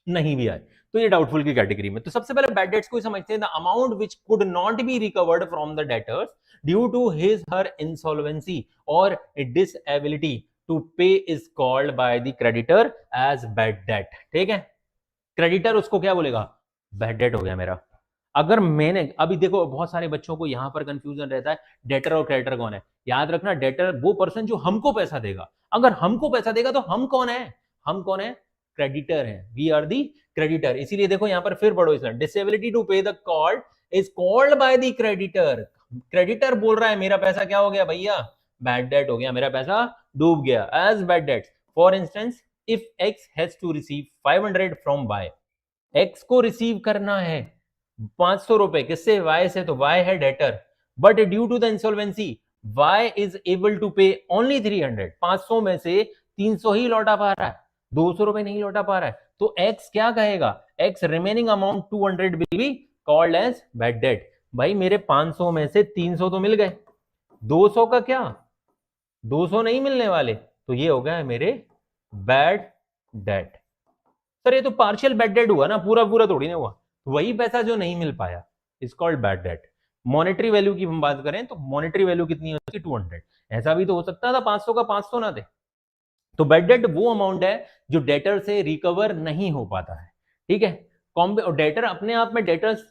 नहीं भी आए, तो ये डाउटफुल की कैटेगरी में। तो सबसे पहले बैड डेट्स को समझते हैं, the amount which could not be recovered from the debtors due to his her insolvency और disability to pay is called by the creditor as bad debt, ठीक है। क्रेडिटर उसको क्या बोलेगा, बैड डेट हो गया मेरा। अगर मैंने अभी देखो बहुत सारे बच्चों को यहां पर कंफ्यूजन रहता है, डेटर और क्रेडिटर कौन है। याद रखना, डेटर वो पर्सन जो हमको पैसा देगा, अगर हमको पैसा देगा तो हम कौन है, हम कौन है, क्रेडिटर है, वी आर दी क्रेडिटर। इसीलिए देखो यहां पर फिर पढ़ो इसमें, disability to pay the called is called by the creditor. Creditor बोल रहा है मेरा पैसा क्या हो गया भैया, बैड डेट हो गया, मेरा पैसा डूब गया, as bad debt. For instance, if X has to receive 500 from Y, X को रिसीव करना है 500 रुपए किससे, वाई से, तो वाई है debtor, but due to the insolvency Y is able to pay only 300, 500 में से 300 ही लौटा पा रहा है, 200 रुपए नहीं लौटा पा रहा है, तो एक्स क्या कहेगा, X remaining amount 200 will be called as bad debt. भाई मेरे 500 में से 300 तो मिल गए, 200 का क्या, 200 नहीं मिलने वाले, तो ये हो गया मेरे बैड डेट। सर ये तो पार्शियल बैड डेट हुआ ना, पूरा पूरा थोड़ी ना हुआ, वही पैसा जो नहीं मिल पाया is called bad debt. Monetary value की हम बात करें तो मॉनेटरी वैल्यू कितनी है उसकी, 200। ऐसा भी तो हो सकता था 500 का 500 ना दे। तो बैड डेट वो अमाउंट है जो डेटर से रिकवर नहीं हो पाता है, ठीक है। डेटर अपने आप में, डेटर्स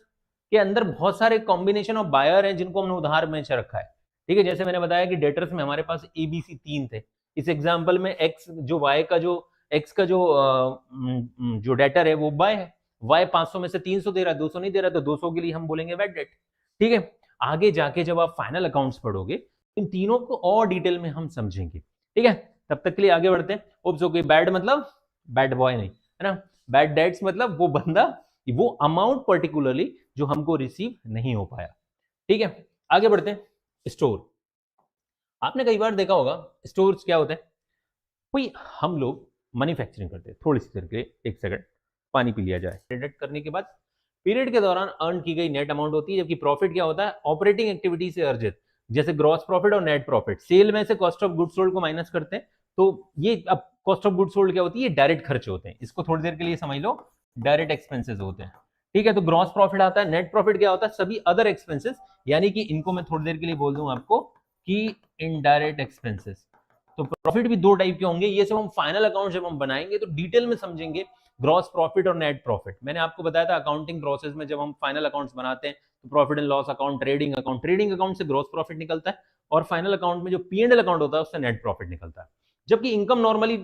के अंदर बहुत सारे कॉम्बिनेशन ऑफ बायर हैं जिनको हमने उधार में रखा है, ठीक है। जैसे मैंने बताया कि डेटर्स में हमारे पास एबीसी 3 थे, इस एग्जाम्पल में एक्स जो वाई का जो एक्स का जो डेटर है वो वाई है, वाई 500 में से 300 दे रहा है, 200 नहीं दे रहा, तो 200 के लिए हम बोलेंगे बैड डेट, ठीक है। आगे जाके जब आप फाइनल अकाउंट्स पढ़ोगे इन तीनों को और डिटेल में हम समझेंगे, ठीक है। तब तक के लिए आगे बढ़ते हैं। ओप्स ओके, बैड मतलब बैड बॉय नहीं है ना, बैड डेट्स मतलब वो बंदा, वो अमाउंट पर्टिकुलरली जो हमको रिसीव नहीं हो पाया, ठीक है। आगे बढ़ते हैं। स्टोर, आपने कई बार देखा होगा स्टोर्स क्या होते हैं, कोई हम लोग मैन्युफैक्चरिंग करते हैं, थोड़ी सी देर के लिए, एक सेकंड पानी पी लिया जाए। डिडक्ट करने के बाद पीरियड के दौरान अर्न की गई नेट अमाउंट होती है, जबकि प्रॉफिट क्या होता है, ऑपरेटिंग एक्टिविटी से अर्जित, जैसे ग्रॉस प्रॉफिट और नेट प्रॉफिट। सेल में से कॉस्ट ऑफ गुड्स सोल्ड को माइनस करते हैं, तो ये अब कॉस्ट ऑफ गुड्स सोल्ड क्या होती है, ये डायरेक्ट खर्चे होते हैं, इसको थोड़ी देर के लिए समझ लो, डायरेक्ट एक्सपेंसेस होते हैं, ठीक है। तो ग्रॉस प्रॉफिट आता है, नेट प्रॉफिट क्या होता है, सभी अदर एक्सपेंसेस, यानी कि इनको मैं थोड़ी देर के लिए बोल दूं आपको कि इनडायरेक्ट एक्सपेंसेस। तो प्रॉफिट भी 2 टाइप के होंगे, ये सब हम फाइनल अकाउंट जब हम बनाएंगे तो डिटेल में समझेंगे, ग्रॉस प्रॉफिट और नेट प्रॉफिट। मैंने आपको बताया था अकाउंटिंग प्रोसेस में जब हम फाइनल अकाउंट्स बनाते हैं तो profit and loss account, trading account से ग्रॉस प्रॉफिट निकलता है, और फाइनल अकाउंट में जो P&L अकाउंट होता है उससे नेट प्रॉफिट निकलता है। जबकि इनकम नॉर्मली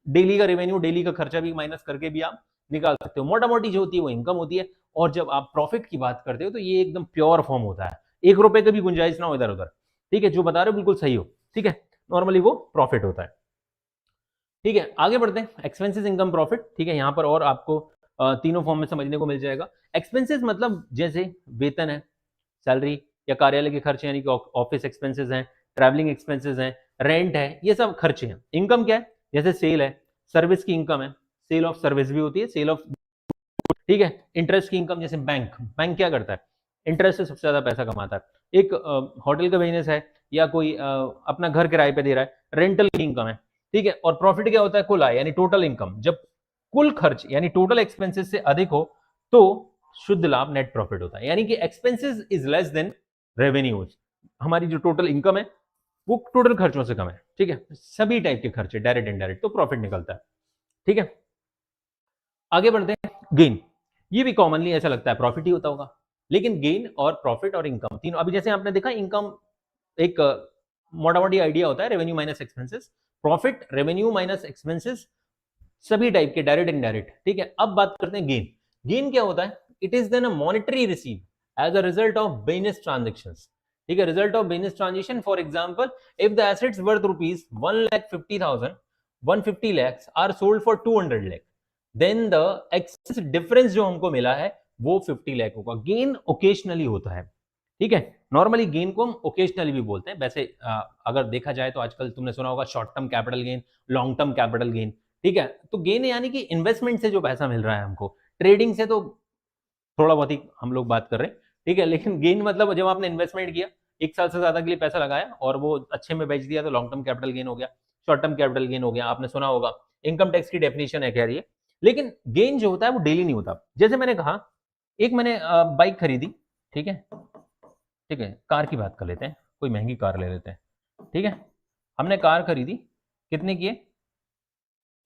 डेली का रेवेन्यू, डेली का खर्चा भी माइनस करके भी आप निकाल सकते हो। मोटा मोटी जो होती है वो इनकम होती है, और जब आप प्रॉफिट की बात करते हो तो ये एकदम प्योर फॉर्म होता है, 1 रुपए का भी गुंजाइश ना हो इधर उधर, ठीक है, जो बता रहे हो बिल्कुल सही हो, ठीक है, नॉर्मली वो प्रॉफिट होता है। ठीक है, आगे बढ़ते हैं, एक्सपेंसेस, इनकम, प्रॉफिट, ठीक है, यहाँ पर और आपको तीनों फॉर्म में समझने को मिल जाएगा। एक्सपेंसेस मतलब जैसे वेतन है, सैलरी या कार्यालय के खर्चे, यानी कि ऑफिस एक्सपेंसेस हैं, ट्रैवलिंग एक्सपेंसेस हैं, रेंट है, ये सब खर्चे हैं। इनकम क्या है, जैसे सेल है, सर्विस की इनकम है, सेल ऑफ सर्विस भी होती है, सेल ऑफ, ठीक है, इंटरेस्ट की इनकम, जैसे बैंक, बैंक क्या करता है, इंटरेस्ट से सबसे ज्यादा पैसा कमाता है। एक होटल का बिजनेस है, या कोई अपना घर किराए पे दे रहा है, रेंटल की इनकम है, ठीक है। और प्रॉफिट क्या होता है, कुल आय, यानी टोटल इनकम, जब कुल खर्च यानी टोटल एक्सपेंसेस से अधिक हो तो शुद्ध लाभ, नेट प्रॉफिट होता है, यानी कि expenses is less then revenues. हमारी जो टोटल इनकम है वो टोटल खर्चों से कम है, ठीक है, सभी टाइप के खर्चे, डायरेक्ट इनडायरेक्ट, तो प्रॉफिट निकलता है, ठीक है। आगे बढ़ते हैं, गेन, ये भी कॉमनली ऐसा लगता है प्रॉफिट ही होता होगा, लेकिन गेन और प्रॉफिट और इनकम तीनों, अभी जैसे आपने देखा इनकम एक मोटा मोटी आइडिया होता है, revenue minus expenses, profit revenue minus expenses, सभी टाइप के, डायरेक्ट इनडायरेक्ट, ठीक है। अब बात करते हैं गेन। गेन क्या होता है, it is then a monetary receive as a result of business transactions, ठीक है, result of business transaction. For example, if the assets worth rupees 1,50,000, 150 lakhs are sold for 200 lakh, then the excess difference जो हमको मिला है वो 50 लाख होगा। Gain occasionally होता है, ठीक है, नॉर्मली गेन को हम ओकेशनली भी बोलते हैं। वैसे अगर देखा जाए तो आजकल तुमने सुना होगा short term capital gain, long term capital gain, ठीक है। तो गेन यानी कि इन्वेस्टमेंट से जो पैसा मिल रहा है हमको, ट्रेडिंग से तो थोड़ा बहुत ही हम लोग बात कर रहे हैं, ठीक है, लेकिन गेन मतलब जब आपने इन्वेस्टमेंट किया, 1 साल से ज्यादा के लिए पैसा लगाया और वो अच्छे में बेच दिया, तो लॉन्ग टर्म कैपिटल गेन हो गया, शॉर्ट टर्म कैपिटल गेन हो गया। आपने सुना होगा, इनकम टैक्स की डेफिनेशन है खैर ये, लेकिन गेन जो होता है वो डेली नहीं होता। जैसे मैंने कहा, एक मैंने बाइक खरीदी, ठीक है, ठीक है, कार की बात कर लेते हैं, कोई महंगी कार ले लेते हैं, ठीक है, हमने कार खरीदी, कितने की है,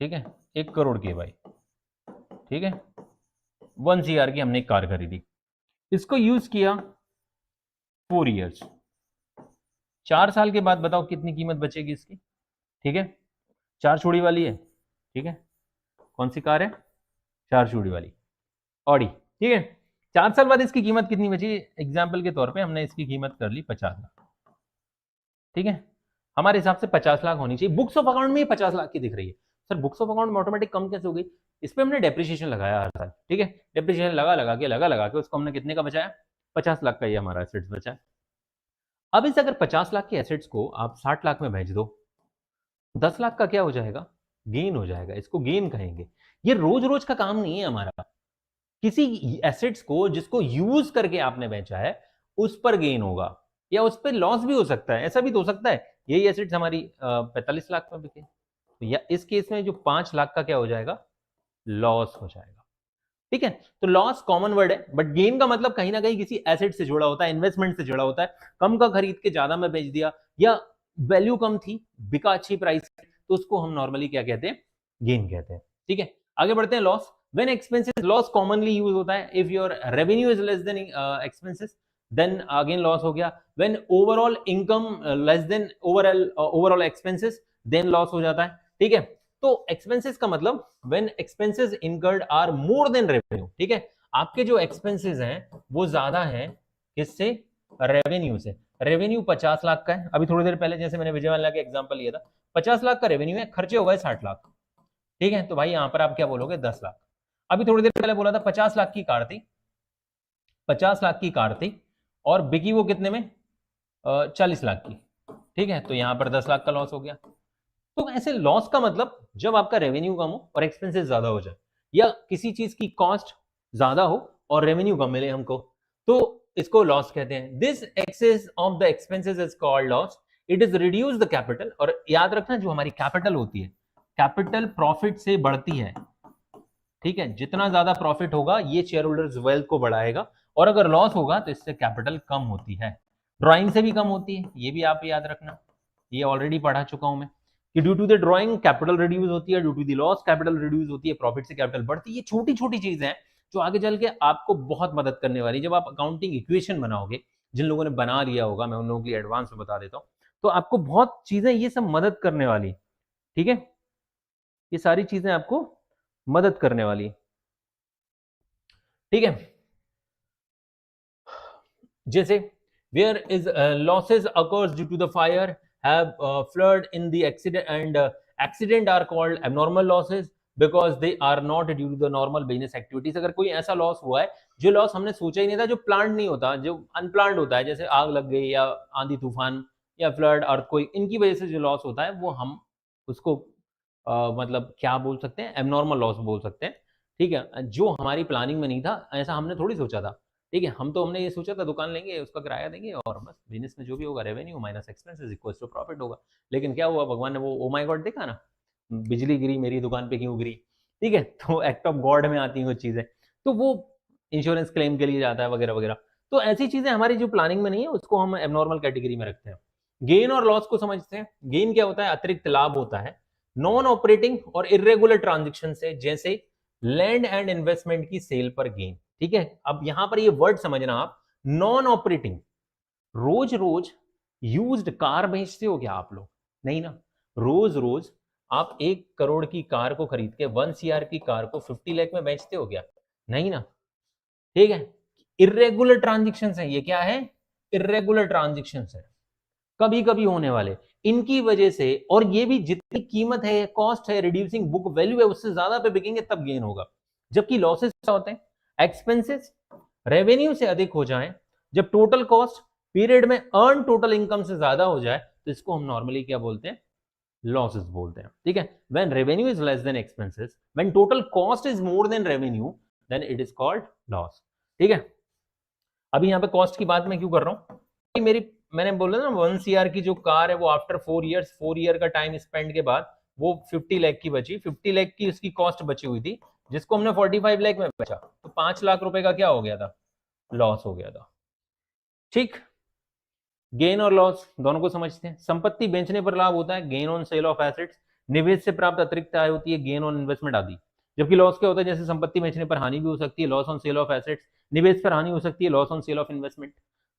ठीक है, 1 करोड़ की है भाई, ठीक है, 1 CR की हमने एक कार खरीदी, इसको यूज किया 4 years, 4 साल के बाद बताओ कितनी कीमत बचेगी इसकी, ठीक है, 4 चूड़ी वाली है, ठीक है, कौन सी कार है, 4 चूड़ी वाली ऑडी, ठीक है, 4 साल बाद इसकी कीमत कितनी बची, एग्जाम्पल के तौर पे हमने इसकी कीमत कर ली 50 लाख, ठीक है, हमारे हिसाब से 50 लाख होनी चाहिए, बुक्स ऑफ अकाउंट में ये 50 लाख की दिख रही है, सर बुक्स ऑफ अकाउंट में ऑटोमेटिक कम कैसे हो गई, इस पे हमने डेप्रिसिएशन लगाया हर साल, ठीक है, डेप्रिसिएशन लगा के उसको हमने कितने का बचाया, 50 लाख का ये हमारा एसेट्स बचा है। अब इस अगर 50 लाख के एसेट्स को आप 60 लाख में भेज दो, 10 लाख का क्या हो जाएगा, गेन हो जाएगा, इसको गेन कहेंगे। ये रोज रोज का काम नहीं है हमारा, किसी एसेट्स को जिसको यूज करके आपने बेचा है उस पर गेन होगा, या उस पर लॉस भी हो सकता है, ऐसा भी तो हो सकता है यही एसेट्स हमारी 45 लाख में बिके, तो या इस केस में जो 5 लाख का क्या हो जाएगा, लॉस हो जाएगा, ठीक है। तो लॉस कॉमन वर्ड है, बट गेन का मतलब कहीं ना कहीं किसी एसेट से जुड़ा होता है, इन्वेस्टमेंट से जुड़ा होता है, कम का खरीद के ज्यादा में बेच दिया, या वैल्यू कम थी, बिका अच्छी प्राइस, तो उसको हम नॉर्मली क्या कहते हैं, गेन कहते हैं, ठीक है। आगे बढ़ते हैं, loss, when expenses, loss commonly use होता है if your revenue is less than expenses, then again loss हो गया। When overall income less than overall expenses, then loss हो जाता है, ठीक है। तो एक्सपेंसेस का मतलब when expenses incurred are more than revenue, ठीक है, आपके जो एक्सपेंसेस हैं वो ज्यादा हैं किससे, रेवेन्यू से। रेवेन्यू 50 लाख का है, अभी थोड़ी देर पहले जैसे मैंने विजयवाला का एग्जांपल लिया था, 50 लाख का रेवेन्यू है, खर्चे हो गए 60 लाख, ठीक है, तो भाई यहां पर आप क्या बोलोगे, 10 लाख। अभी थोड़ी देर पहले बोला था 50 लाख की कार थी, 50 लाख की कार थी और बिकी वो कितने में, 40 लाख की, ठीक है, तो यहां पर 10 लाख का लॉस हो गया। तो ऐसे लॉस का मतलब जब आपका रेवेन्यू कम हो और एक्सपेंसेस ज्यादा हो जाए, या किसी चीज की कॉस्ट ज्यादा हो और रेवेन्यू कम मिले हमको, तो इसको लॉस कहते हैं। This excess of the expenses is called loss, it is reduce the capital, और याद रखना जो हमारी कैपिटल होती है, कैपिटल प्रॉफिट से बढ़ती है, ठीक है, जितना ज्यादा प्रॉफिट होगा ये शेयर होल्डर्स वेल्थ को बढ़ाएगा, और अगर लॉस होगा तो इससे कैपिटल कम होती है, ड्रॉइंग से भी कम होती है, ये भी आप याद रखना, ये ऑलरेडी पढ़ा चुका हूं मैं कि due to the drawing capital reduce होती है, due to the loss capital reduce होती है, प्रॉफिट से कैपिटल बढ़ती है। ये छोटी छोटी चीजें हैं जो आगे चल के आपको बहुत मदद करने वाली, जब आप अकाउंटिंग इक्वेशन बनाओगे, जिन लोगों ने बना लिया होगा, मैं उन लोगों के लिए एडवांस में बता देता हूं, तो आपको बहुत चीजें ये सब मदद करने वाली, ठीक है, ये सारी चीजें आपको मदद करने वाली। ठीक है। जैसे where is losses occurs due to the fire, have flood in the accident, and accident are called abnormal losses because they are not due to the normal business activities। अगर कोई ऐसा लॉस हुआ है जो लॉस हमने सोचा ही नहीं था, जो प्लान नहीं होता, जो अनप्लान्ड होता है, जैसे आग लग गई या आंधी तूफान या फ्लड अर्थक्वेक, इनकी वजह से जो लॉस होता है वो हम उसको मतलब क्या बोल सकते हैं, एबनॉर्मल लॉस बोल सकते हैं। ठीक है, जो हमारी प्लानिंग में नहीं था, ऐसा हमने थोड़ी सोचा था। ठीक है, हम तो हमने ये सोचा था दुकान लेंगे, उसका किराया देंगे और बस बिजनेस में जो भी होगा revenue minus expenses equals to profit होगा। लेकिन क्या हुआ, भगवान ने वो ओ माय गॉड देखा ना, बिजली गिरी मेरी दुकान पे क्यों गिरी। ठीक है, तो एक्ट ऑफ गॉड में आती हैं वो चीज़ें, तो वो इंश्योरेंस क्लेम के लिए जाता है वगैरह वगैरह। तो ऐसी चीज़ें हमारी जो प्लानिंग में नहीं है उसको हम एबनॉर्मल कैटेगरी में रखते हैं। गेन और लॉस को समझते हैं। गेन क्या होता है, अतिरिक्त लाभ होता है नॉन ऑपरेटिंग और इरेगुलर ट्रांजेक्शन से, जैसे लैंड एंड इन्वेस्टमेंट की सेल पर गेन। ठीक है, अब यहां पर ये वर्ड समझना आप, नॉन ऑपरेटिंग, रोज रोज यूज्ड कार बेचते हो क्या आप लोग? नहीं ना। रोज रोज आप 1 करोड़ की कार को खरीद के 1 CR की कार को 50 लाख में बेचते हो क्या? नहीं ना। ठीक है, इरेगुलर ट्रांजेक्शन है, ये क्या है, इरेगुलर ट्रांजेक्शन है, कभी कभी होने वाले, इनकी वजह से, और ये भी जितनी कीमत है, कॉस्ट है, रिड्यूसिंग बुक वैल्यू है, उससे ज्यादा पे बिकेंगे तब गेन होगा। जबकि लॉसेस क्या होते हैं, एक्सपेंसेस रेवेन्यू से अधिक हो जाए, जब टोटल कॉस्ट पीरियड में अर्न टोटल इनकम से ज्यादा हो जाए, तो इसको हम नॉर्मली क्या बोलते हैं, लॉसेस बोलते हैं। ठीक है, when revenue is less than expenses, when total cost is more than revenue, then it is called loss. ठीक है, अभी यहाँ पे कॉस्ट की बात मैं क्यों कर रहा हूँ, मैंने बोला ना 1 CR की जो कार है वो आफ्टर 4 ईयर का टाइम स्पेंड के बाद वो 50 लाख की बची, 50 लाख की उसकी कॉस्ट बची हुई थी, जिसको हमने 45 लाख में बेचा, तो 5 लाख रुपए का क्या हो गया था, लॉस हो गया था। ठीक, गेन और लॉस दोनों को समझते हैं। संपत्ति बेचने पर लाभ होता है, gain on sale of assets. निवेश से प्राप्त अतिरिक्त आय होती है, गेन ऑन इन्वेस्टमेंट आदि। जबकि लॉस क्या होता है, जैसे संपत्ति बेचने पर हानि भी हो सकती है, loss on sale of assets. निवेश पर हानि हो सकती है, loss on sale of investment.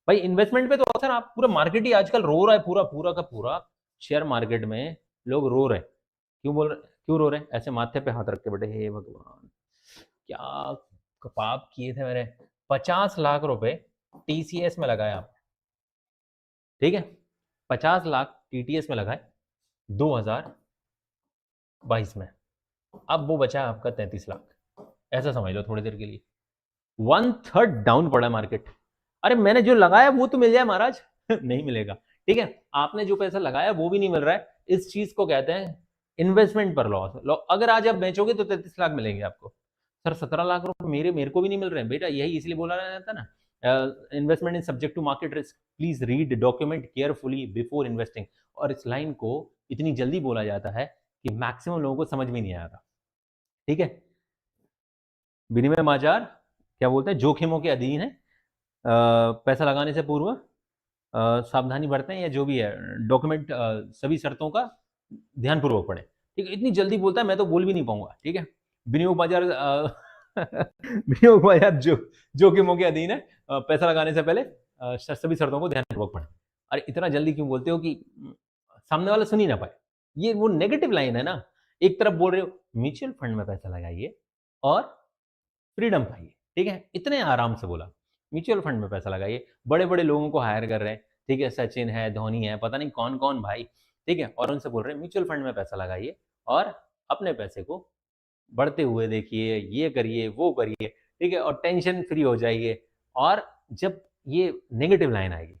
भाई इन्वेस्टमेंट पे तो अक्सर आप, पूरा मार्केट ही आजकल रो रहा है, पूरा पूरा का पूरा शेयर मार्केट में लोग रो रहे हैं। क्यों बोल रहे, क्यों रो रहे हैं, ऐसे माथे पे हाथ रख के बेटे, हे भगवान क्या पाप किए थे मैंने। 50 लाख रुपए TCS में लगाया आप, ठीक है, 50 लाख TTS में लगाए 2022 में, अब वो बचा आपका 33 लाख। ऐसा समझ लो थोड़ी देर के लिए, 1/3 डाउन पड़ा मार्केट। अरे मैंने जो लगाया वो तो मिल जाए महाराज नहीं मिलेगा। ठीक है, आपने जो पैसा लगाया वो भी नहीं मिल रहा है, इस चीज को कहते हैं इन्वेस्टमेंट पर लॉस। अगर आज आप बेचोगे तो 33 लाख मिलेंगे आपको। सर 17 लाख रुपए मेरे को भी नहीं मिल रहे हैं बेटा, यही इसलिए बोला जाता ना, investment is subject to market risk, please read document carefully before investing. और इस लाइन को इतनी जल्दी बोला जाता है कि मैक्सिमम लोगों को समझ में नहीं आता। ठीक है, विनिमय बाजार क्या बोलते हैं, जोखिमों के अधीन है, पैसा लगाने से पूर्व सावधानी बरतें, या जो भी है डॉक्यूमेंट सभी शर्तों का ध्यानपूर्वक पढ़ें। ठीक है, इतनी जल्दी बोलता है मैं तो बोल भी नहीं पाऊंगा। ठीक है, विनियोग बाजार विनियोग बाजार जोखिमों के अधीन है, पैसा लगाने से पहले सभी शर्तों को ध्यानपूर्वक पढ़ें। अरे इतना जल्दी क्यों बोलते हो कि सामने वाला सुन ही ना पाए, ये वो नेगेटिव लाइन है ना। एक तरफ बोल रहे हो म्यूचुअल फंड में पैसा लगाइए और फ्रीडम पाइए, ठीक है, इतने आराम से बोला, म्यूचुअल फंड में पैसा लगाइए, बड़े बड़े लोगों को हायर कर रहे हैं, ठीक है, सचिन है, धोनी है, पता नहीं कौन कौन भाई, ठीक है, और उनसे बोल रहे हैं म्यूचुअल फंड में पैसा लगाइए और अपने पैसे को बढ़ते हुए देखिए, ये करिए वो करिए, ठीक है, और टेंशन फ्री हो जाइए। और जब ये नेगेटिव लाइन आएगी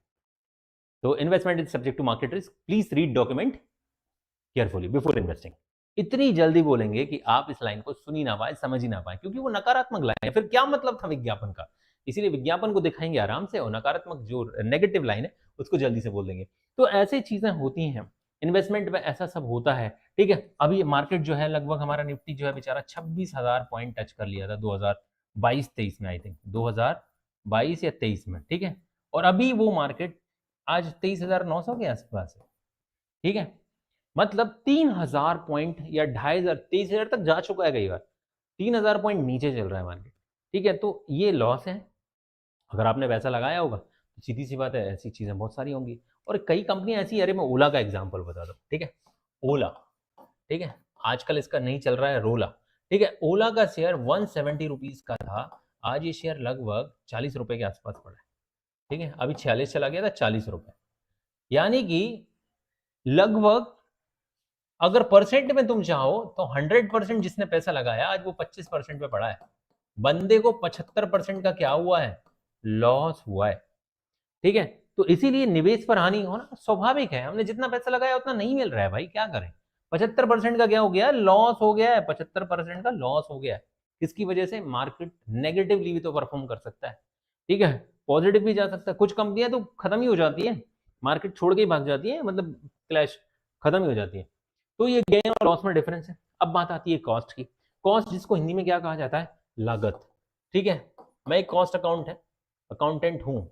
तो investment is subject to market risk, please read document carefully before investing. इतनी जल्दी बोलेंगे कि आप इस लाइन को सुन ही ना पाए, समझ ही ना पाए, क्योंकि वो नकारात्मक लाइन है, फिर क्या मतलब था विज्ञापन का। इसीलिए विज्ञापन को दिखाएंगे आराम से, और नकारात्मक जो नेगेटिव लाइन है उसको जल्दी से बोल देंगे। तो ऐसी चीजें होती हैं इन्वेस्टमेंट में, ऐसा सब होता है। ठीक है, अभी मार्केट जो है लगभग हमारा निफ्टी जो है बेचारा 26,000 पॉइंट टच कर लिया था 2022-23 में, आई थिंक 2022 या 23 में। ठीक है, और अभी वो मार्केट आज 23,900 के आसपास है। ठीक है, मतलब 3,000 पॉइंट या 2,500 23,000 तक जा चुका है कई बार, 3,000 पॉइंट नीचे चल रहा है मार्केट। ठीक है, तो ये लॉस है। अगर आपने पैसा लगाया होगा तो सीधी सी बात है ऐसी चीजें बहुत सारी होंगी, और कई कंपनियां ऐसी, अरे मैं ओला का एग्जांपल बता दूं। ठीक है, ओला, ठीक है, आजकल इसका नहीं चल रहा है रोला। ठीक है, ओला का शेयर 170 रुपीज का था, आज ये शेयर लगभग 40 रुपए के आसपास पड़ा है, ठीक है, अभी 46 चला गया था, 40 रुपए, यानी कि लगभग अगर परसेंट में तुम चाहो तो 100% जिसने पैसा लगाया आज वो 25% पे पड़ा है, बंदे को 75% का क्या हुआ है, लॉस हुआ है, ठीक है। तो इसीलिए निवेश पर हानि होना स्वाभाविक है, हमने जितना पैसा लगाया उतना नहीं मिल रहा है भाई, क्या करें। 75% का क्या हो गया, लॉस हो गया है, 75% का लॉस हो गया है। किसकी वजह से, मार्केट नेगेटिवली भी तो परफॉर्म कर सकता है, ठीक है, पॉजिटिव भी जा सकता है, कुछ कंपनियां तो खत्म ही हो जाती है, मार्केट छोड़ के ही भाग जाती है, मतलब क्लैश खत्म ही हो जाती है। तो ये गेन और लॉस में डिफरेंस है। अब बात आती है कॉस्ट की। कॉस्ट जिसको हिंदी में क्या कहा जाता है, लागत, ठीक है। मैं एक कॉस्ट अकाउंटेंट हूं,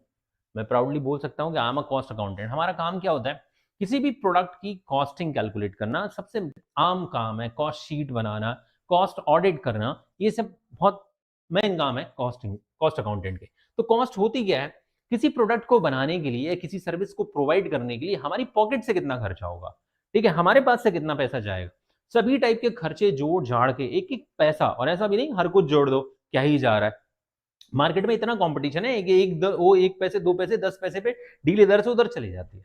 मैं प्राउडली बोल सकता हूं कि I am a cost accountant. हमारा काम क्या होता है, किसी भी प्रोडक्ट की कॉस्टिंग कैलकुलेट करना सबसे आम काम है, कॉस्ट शीट बनाना, कॉस्ट ऑडिट करना, ये सब बहुत मेन काम है कॉस्ट अकाउंटेंट के। तो कॉस्ट होती क्या है, किसी प्रोडक्ट को बनाने के लिए, किसी सर्विस को प्रोवाइड करने के लिए हमारी पॉकेट से कितना खर्चा होगा, ठीक है, हमारे पास से कितना पैसा जाएगा, सभी टाइप के खर्चे जोड़ झाड़ के एक एक पैसा, और ऐसा भी नहीं हर कुछ जोड़ दो क्या ही जा रहा है। मार्केट में इतना कंपटीशन है कि वो 1 पैसे 2 पैसे 10 पैसे पे डील इधर से उधर चली जाती है,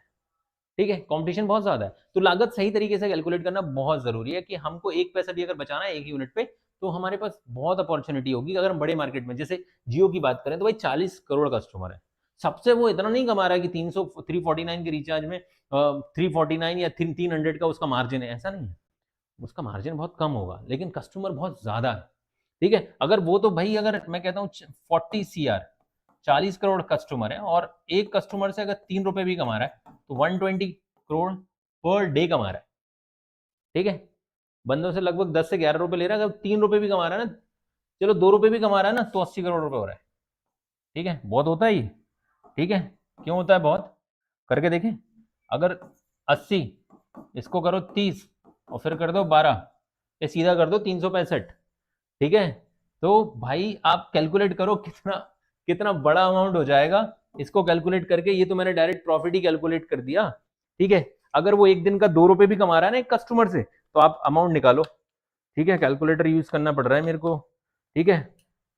ठीक है, कंपटीशन बहुत ज्यादा है। तो लागत सही तरीके से कैलकुलेट करना बहुत जरूरी है कि हमको 1 पैसा भी अगर बचाना है एक यूनिट पे, तो हमारे पास बहुत अपॉर्चुनिटी होगी। अगर हम बड़े मार्केट में जैसे जियो की बात करें तो भाई 40 करोड़ कस्टमर है, सबसे वो इतना नहीं कमा रहा है कि 349 के रिचार्ज में 349 या 300 का उसका मार्जिन है, ऐसा नहीं है, उसका मार्जिन बहुत कम होगा लेकिन कस्टमर बहुत ज्यादा है, ठीक है। अगर वो तो भाई, अगर मैं कहता हूँ 40 CR 40 करोड़ कस्टमर है और एक कस्टमर से अगर 3 रुपए भी कमा रहा है तो 120 करोड़ पर डे कमा रहा है, ठीक है। बंदों से लगभग 10 से 11 रुपए ले रहा है, अगर 3 रुपए भी कमा रहा है ना, चलो 2 रुपए भी कमा रहा है ना, तो 80 करोड़ रुपए हो रहा है, ठीक है, बहुत होता है ये, ठीक है। क्यों होता है बहुत, करके देखें। अगर 80, इसको करो 30 और फिर कर दो 12, ये सीधा कर दो 365, ठीक है। तो भाई आप कैलकुलेट करो कितना कितना बड़ा अमाउंट हो जाएगा, इसको कैलकुलेट करके, ये तो मैंने डायरेक्ट प्रॉफिट ही कैलकुलेट कर दिया, ठीक है। अगर वो एक दिन का 2 रुपए भी कमा रहा है ना एक कस्टमर से, तो आप अमाउंट निकालो, ठीक है, कैलकुलेटर यूज करना पड़ रहा है मेरे को, ठीक है।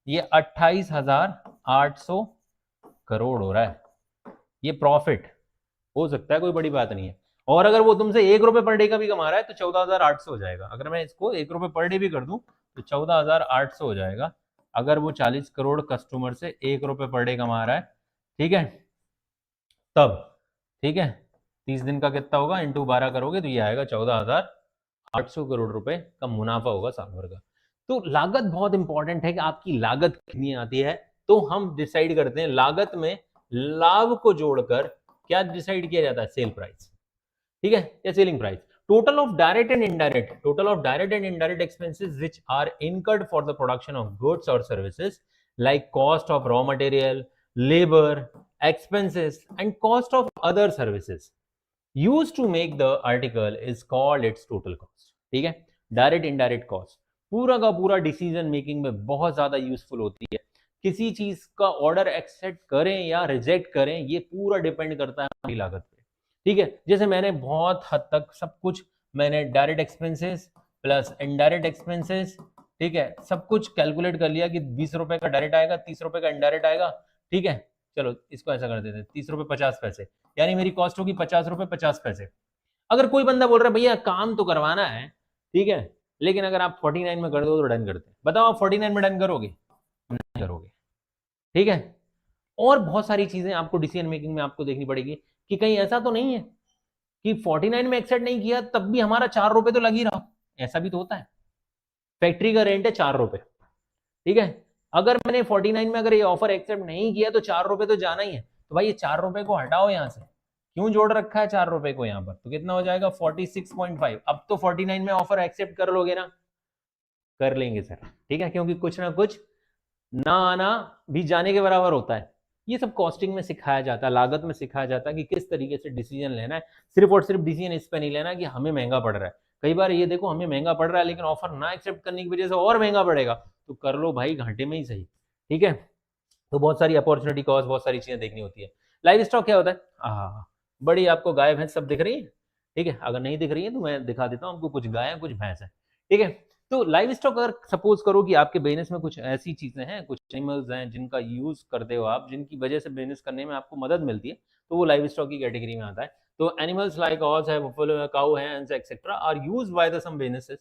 ये 28,800 करोड़ हो रहा है, ये प्रॉफिट हो सकता है, कोई बड़ी बात नहीं है। और अगर वो तुमसे 1 रुपए पर डे का भी कमा रहा है तो 14,800 हो जाएगा। अगर मैं इसको 1 रुपए पर डे भी कर दूं तो 14,800 हो जाएगा, अगर वो 40 करोड़ कस्टमर से 1 रुपए पर डे कमा रहा है, ठीक है, तब, ठीक है। 30 दिन का कितना होगा, इंटू 12 करोगे तो ये आएगा 14,800 करोड़ रुपए का मुनाफा होगा साल भर का। तो लागत बहुत इंपॉर्टेंट है कि आपकी लागत कितनी आती है, तो हम डिसाइड करते हैं लागत में लाभ को जोड़कर क्या डिसाइड किया जाता है, सेल प्राइस, ठीक है, या selling price. Total of direct and indirect expenses which are incurred for the production of goods और services like cost of raw material, labour expenses and cost of other services used to make the article is called its total cost, ठीक है। Direct indirect cost पूरा का पूरा decision making में बहुत ज्यादा useful होती है। किसी चीज का ऑर्डर एक्सेप्ट करें या रिजेक्ट करें, ये पूरा डिपेंड करता है हमारी लागत पे, ठीक है। जैसे मैंने बहुत हद तक सब कुछ, मैंने direct expenses plus indirect expenses, ठीक है, सब कुछ कैलकुलेट कर लिया कि 20 रुपए का डायरेक्ट आएगा, 30 रुपए का इनडायरेक्ट आएगा, ठीक है। चलो इसको ऐसा कर देते हैं, 30 रुपए 50 पैसे, यानी मेरी कॉस्ट होगी 50 रुपए 50 पैसे। अगर कोई बंदा बोल रहा है भैया काम तो करवाना है, ठीक है, लेकिन अगर आप 49 में कर दो तो डन करते हैं, बताओ आप 49 में डन करोगे, नहीं करोगे, ठीक है। और बहुत सारी चीजें आपको डिसीजन मेकिंग में आपको देखनी पड़ेगी कि कहीं ऐसा तो नहीं है कि 49 में एक्सेप्ट नहीं किया तब भी हमारा 4 रुपए तो लग ही रहा, ऐसा भी तो होता है। फैक्ट्री का रेंट है 4 रुपए, ठीक है, अगर मैंने 49 में अगर ये ऑफर एक्सेप्ट नहीं किया तो 4 रुपए तो जाना ही है, तो भाई ये 4 रुपए को हटाओ यहां से, क्यों जोड़ रखा है 4 रुपए को यहाँ पर, तो कितना हो जाएगा 46.5। अब तो 49 में ऑफर एक्सेप्ट कर लोगे ना, कर लेंगे सर, ठीक है, क्योंकि कुछ ना कुछ ना आना भी जाने के बराबर होता है। ये सब कॉस्टिंग में सिखाया जाता है, लागत में सिखाया जाता है कि किस तरीके से डिसीजन लेना है। सिर्फ और सिर्फ डिसीजन इस पे नहीं लेना कि हमें महंगा पड़ रहा है, कई बार ये देखो हमें महंगा पड़ रहा है लेकिन ऑफर ना एक्सेप्ट करने की वजह से और महंगा पड़ेगा, तो कर लो भाई घंटे में ही सही, ठीक है। तो बहुत सारी अपॉर्चुनिटी कॉस्ट, बहुत सारी चीजें देखनी होती है। लाइव स्टॉक क्या होता है, बड़ी आपको गाय भैंस सब दिख रही है, ठीक है, अगर नहीं दिख रही है तो मैं दिखा देता हूँ आपको, कुछ गाय है कुछ भैंस है, ठीक है। तो लाइव स्टॉक अगर सपोज करो कि आपके बिजनेस में कुछ ऐसी चीजें हैं, कुछ एनिमल्स हैं जिनका यूज करते हो आप, जिनकी वजह से बिजनेस करने में आपको मदद मिलती है, तो वो लाइव स्टॉक की कैटेगरी में आता है। तो एनिमल्स लाइक हॉर्स है, बफेलो है, काऊ है, etcetera are used by the some businesses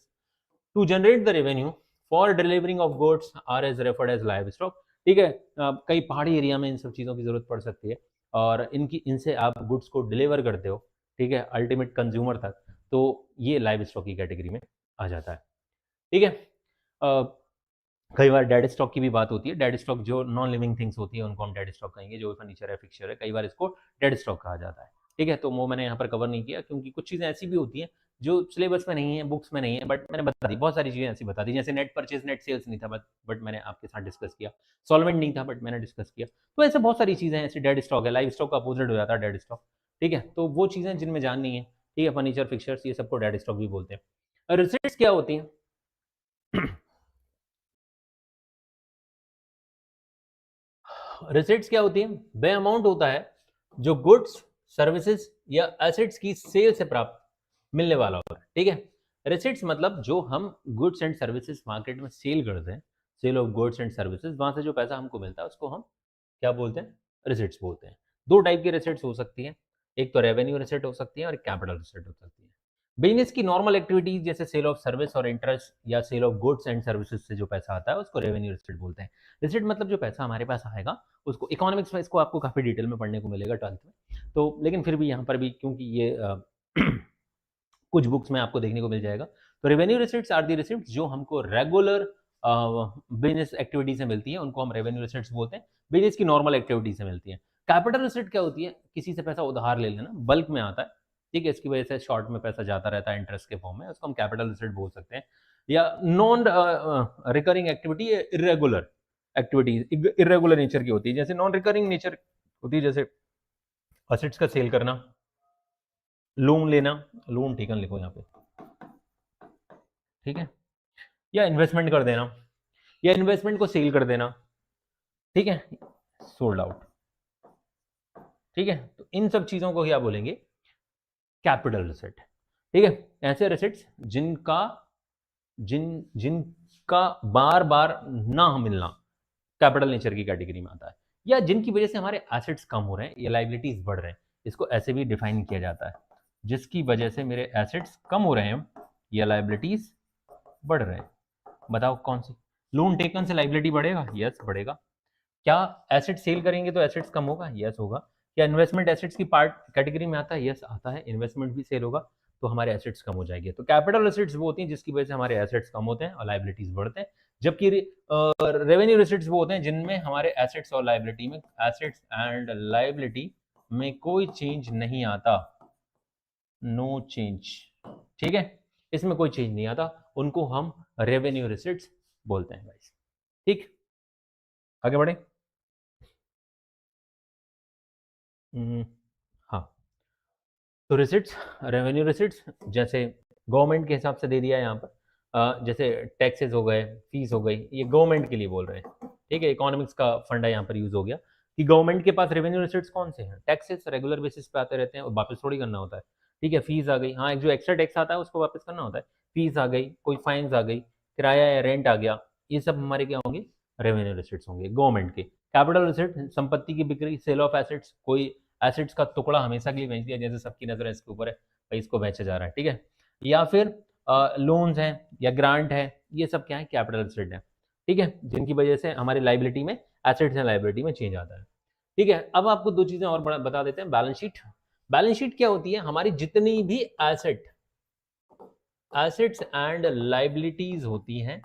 to generate the revenue for delivering of goods are as referred as livestock. ठीक है, कई पहाड़ी एरिया में इन सब चीज़ों की जरूरत पड़ सकती है और इनसे आप गुड्स को डिलीवर करते हो, ठीक है, अल्टीमेट कंज्यूमर तक, तो ये लाइव स्टॉक की कैटेगरी में आ जाता है। ठीक है, कई बार डेड स्टॉक की भी बात होती है। डेड स्टॉक जो नॉन लिविंग थिंग्स होती है उनको हम डेड स्टॉक कहेंगे, जो फर्नीचर है, फिक्सचर है, कई बार इसको डेड स्टॉक कहा जाता है। ठीक है, तो वो मैंने यहाँ पर कवर नहीं किया क्योंकि कुछ चीज़ें ऐसी भी होती हैं जो सिलेबस में नहीं है, बुक्स में नहीं है, बट मैंने बता दी, बहुत सारी चीज़ें ऐसी बता दी, जैसे नेट परचेज नेट सेल्स नहीं था बट मैंने आपके साथ डिस्कस किया, सॉल्वेंट नहीं था बट मैंने डिस्कस किया। तो ऐसे बहुत सारी चीज़ें ऐसी डेड स्टॉक है, लाइव स्टॉक का अपोजिट हो जाता है डेड स्टॉक। ठीक है, तो वो चीज़ें जिनमें जान नहीं है, ठीक है, फर्नीचर फिक्सचर्स ये सबको डेड स्टॉक भी बोलते हैं। रिसिट्स क्या होती हैं? रिसिट्स क्या होती है? वह अमाउंट होता है जो गुड्स, सर्विसेज या एसेट्स की सेल से प्राप्त मिलने वाला होता है। ठीक है, रिसिट्स मतलब जो हम गुड्स एंड सर्विसेज मार्केट में सेल करते हैं, sale of goods and services, वहां से जो पैसा हमको मिलता है उसको हम क्या बोलते हैं? रिसिट्स बोलते हैं। दो टाइप की रिसिट्स हो सकती है, एक तो रेवेन्यू रिसिट हो सकती है और एक कैपिटल रिसिट हो सकती है। बिजनेस की नॉर्मल एक्टिविटीज जैसे सेल ऑफ सर्विस और इंटरेस्ट या sale of goods and services से जो पैसा आता है उसको रेवेन्यू रिसिट बोलते हैं। रिसिट मतलब जो पैसा हमारे पास आएगा उसको, इकोनॉमिक्स में इसको आपको काफी डिटेल में पढ़ने को मिलेगा 12th में, तो लेकिन फिर भी यहाँ पर भी क्योंकि ये कुछ बुक्स में आपको देखने को मिल जाएगा। तो revenue receipts are the receipts जो हमको रेगुलर बिजनेस एक्टिविटी से मिलती है, उनको हम रेवेन्यू रिसिट्स बोलते हैं, बिजनेस की नॉर्मल एक्टिविटी से मिलती है। कैपिटल रिसिट क्या होती है? किसी से पैसा उधार ले लेना, बल्क में आता है, ठीक है, इसकी वजह से शॉर्ट में पैसा जाता रहता है इंटरेस्ट के फॉर्म में, उसको हम कैपिटल रिसिट बोल सकते हैं। या non recurring activity, irregular activities, irregular nature की होती है, जैसे नॉन रिकरिंग नेचर होती है, जैसे असेट्स का सेल करना, लोन लेना, लोन टेकन लिखो यहाँ पे, ठीक है, या इन्वेस्टमेंट कर देना, या इन्वेस्टमेंट को सेल कर देना, ठीक है, सोल्ड आउट। ठीक है, तो इन सब चीजों को क्या बोलेंगे? Capital receipt. ठीक है, ऐसे रिसिट्स जिनका बार बार ना मिलना कैपिटल नेचर की कैटेगरी में आता है, या जिनकी वजह से हमारे एसेट्स कम हो रहे हैं या लाइबिलिटीज बढ़ रहे हैं, इसको ऐसे भी डिफाइन किया जाता है, जिसकी वजह से मेरे एसेट्स कम हो रहे हैं या लाइबिलिटीज बढ़ रहे हैं। बताओ कौन सी? लोन टेकन से लाइबिलिटी बढ़ेगा? यस बढ़ेगा। क्या एसेट सेल करेंगे तो एसेट्स कम होगा? यस होगा। क्या इन्वेस्टमेंट एसेट्स की पार्ट कैटेगरी में आता है? यस आता है। इन्वेस्टमेंट भी सेल होगा तो हमारे एसेट्स कम हो जाएंगे। तो कैपिटल एसेट्स वो होती हैं जिसकी वजह से हमारे एसेट्स कम होते हैं और लाइबिलिटीज बढ़ते हैं, जबकि रेवेन्यू रिसिट्स वो होते हैं जिनमें हमारे एसेट्स और लाइबिलिटी में, एसेट्स एंड लाइबिलिटी में कोई चेंज नहीं आता, नो चेंज। ठीक है, इसमें कोई चेंज नहीं आता, उनको हम रेवेन्यू रिसिट्स बोलते हैं गाइस। ठीक, आगे बढ़े। हाँ, तो रिसिट्स, रेवेन्यू रिसिट्स जैसे गवर्नमेंट के हिसाब से दे दिया है यहाँ पर, जैसे टैक्सेस हो गए, फीस हो गई, ये गवर्नमेंट के लिए बोल रहे हैं। ठीक है, इकोनॉमिक्स का फंडा यहाँ पर यूज हो गया कि गवर्नमेंट के पास रेवेन्यू रिसिट्स कौन से हैं? टैक्सेस रेगुलर बेसिस पे आते रहते हैं और वापस थोड़ी करना होता है। ठीक है, फीस आ गई, हाँ, एक जो एक्स्ट्रा टैक्स आता है उसको वापस करना होता है, फीस आ गई, कोई फाइन्स आ गई, किराया या रेंट आ गया, ये सब हमारे क्या होंगे? रेवेन्यू रिसिट्स होंगे गवर्नमेंट के। कैपिटल रिसिट संपत्ति की बिक्री, सेल ऑफ एसेट्स, कोई एसेट्स का टुकड़ा हमेशा के लिए बेच दिया, जैसे सबकी नजर है इसके ऊपर है भाई, इसको बेचा जा रहा है, ठीक है, या फिर लोन्स हैं या ग्रांट है, ये सब क्या है? कैपिटल रिसिट है। ठीक है, जिनकी वजह से हमारी लाइबिलिटी में, एसेट्स एंड लाइबिलिटी में चेंज आता है। ठीक है, अब आपको दो चीजें और बता देते हैं। बैलेंस शीट, बैलेंस शीट क्या होती है? हमारी जितनी भी एसेट्स एंड लाइबिलिटीज होती हैं,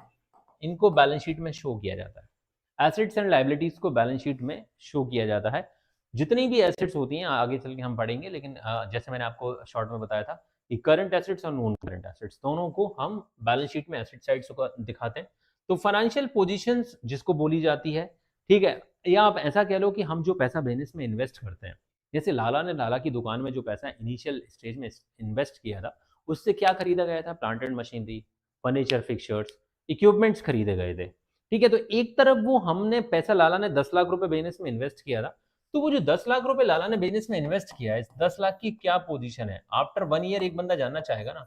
इनको बैलेंस शीट में शो किया जाता है। एसेट्स एंड लाइबिलिटीज को बैलेंस शीट में शो किया जाता है। जितनी भी एसेट्स होती हैं आगे चल के हम पढ़ेंगे, लेकिन जैसे मैंने आपको शॉर्ट में बताया था कि करंट एसेट्स और नॉन करंट एसेट्स दोनों को हम बैलेंस शीट में एसेट साइड को दिखाते हैं। तो फाइनेंशियल पोजीशंस जिसको बोली जाती है, ठीक है, या आप ऐसा कह लो कि हम जो पैसा बिजनेस में इन्वेस्ट करते हैं, जैसे लाला ने लाला की दुकान में जो पैसा इनिशियल स्टेज में इन्वेस्ट किया था, उससे क्या खरीदा गया था? Plant and machinery, furniture, fixtures, equipments खरीदे गए थे। ठीक है, तो एक तरफ वो हमने पैसा, लाला ने 10 लाख रुपए बिजनेस में इन्वेस्ट किया था, तो वो जो 10 लाख रुपए लाला ने बिजनेस में इन्वेस्ट किया है, इस 10 लाख की क्या पोजीशन है? आफ्टर 1 ईयर एक बंदा जानना चाहेगा ना,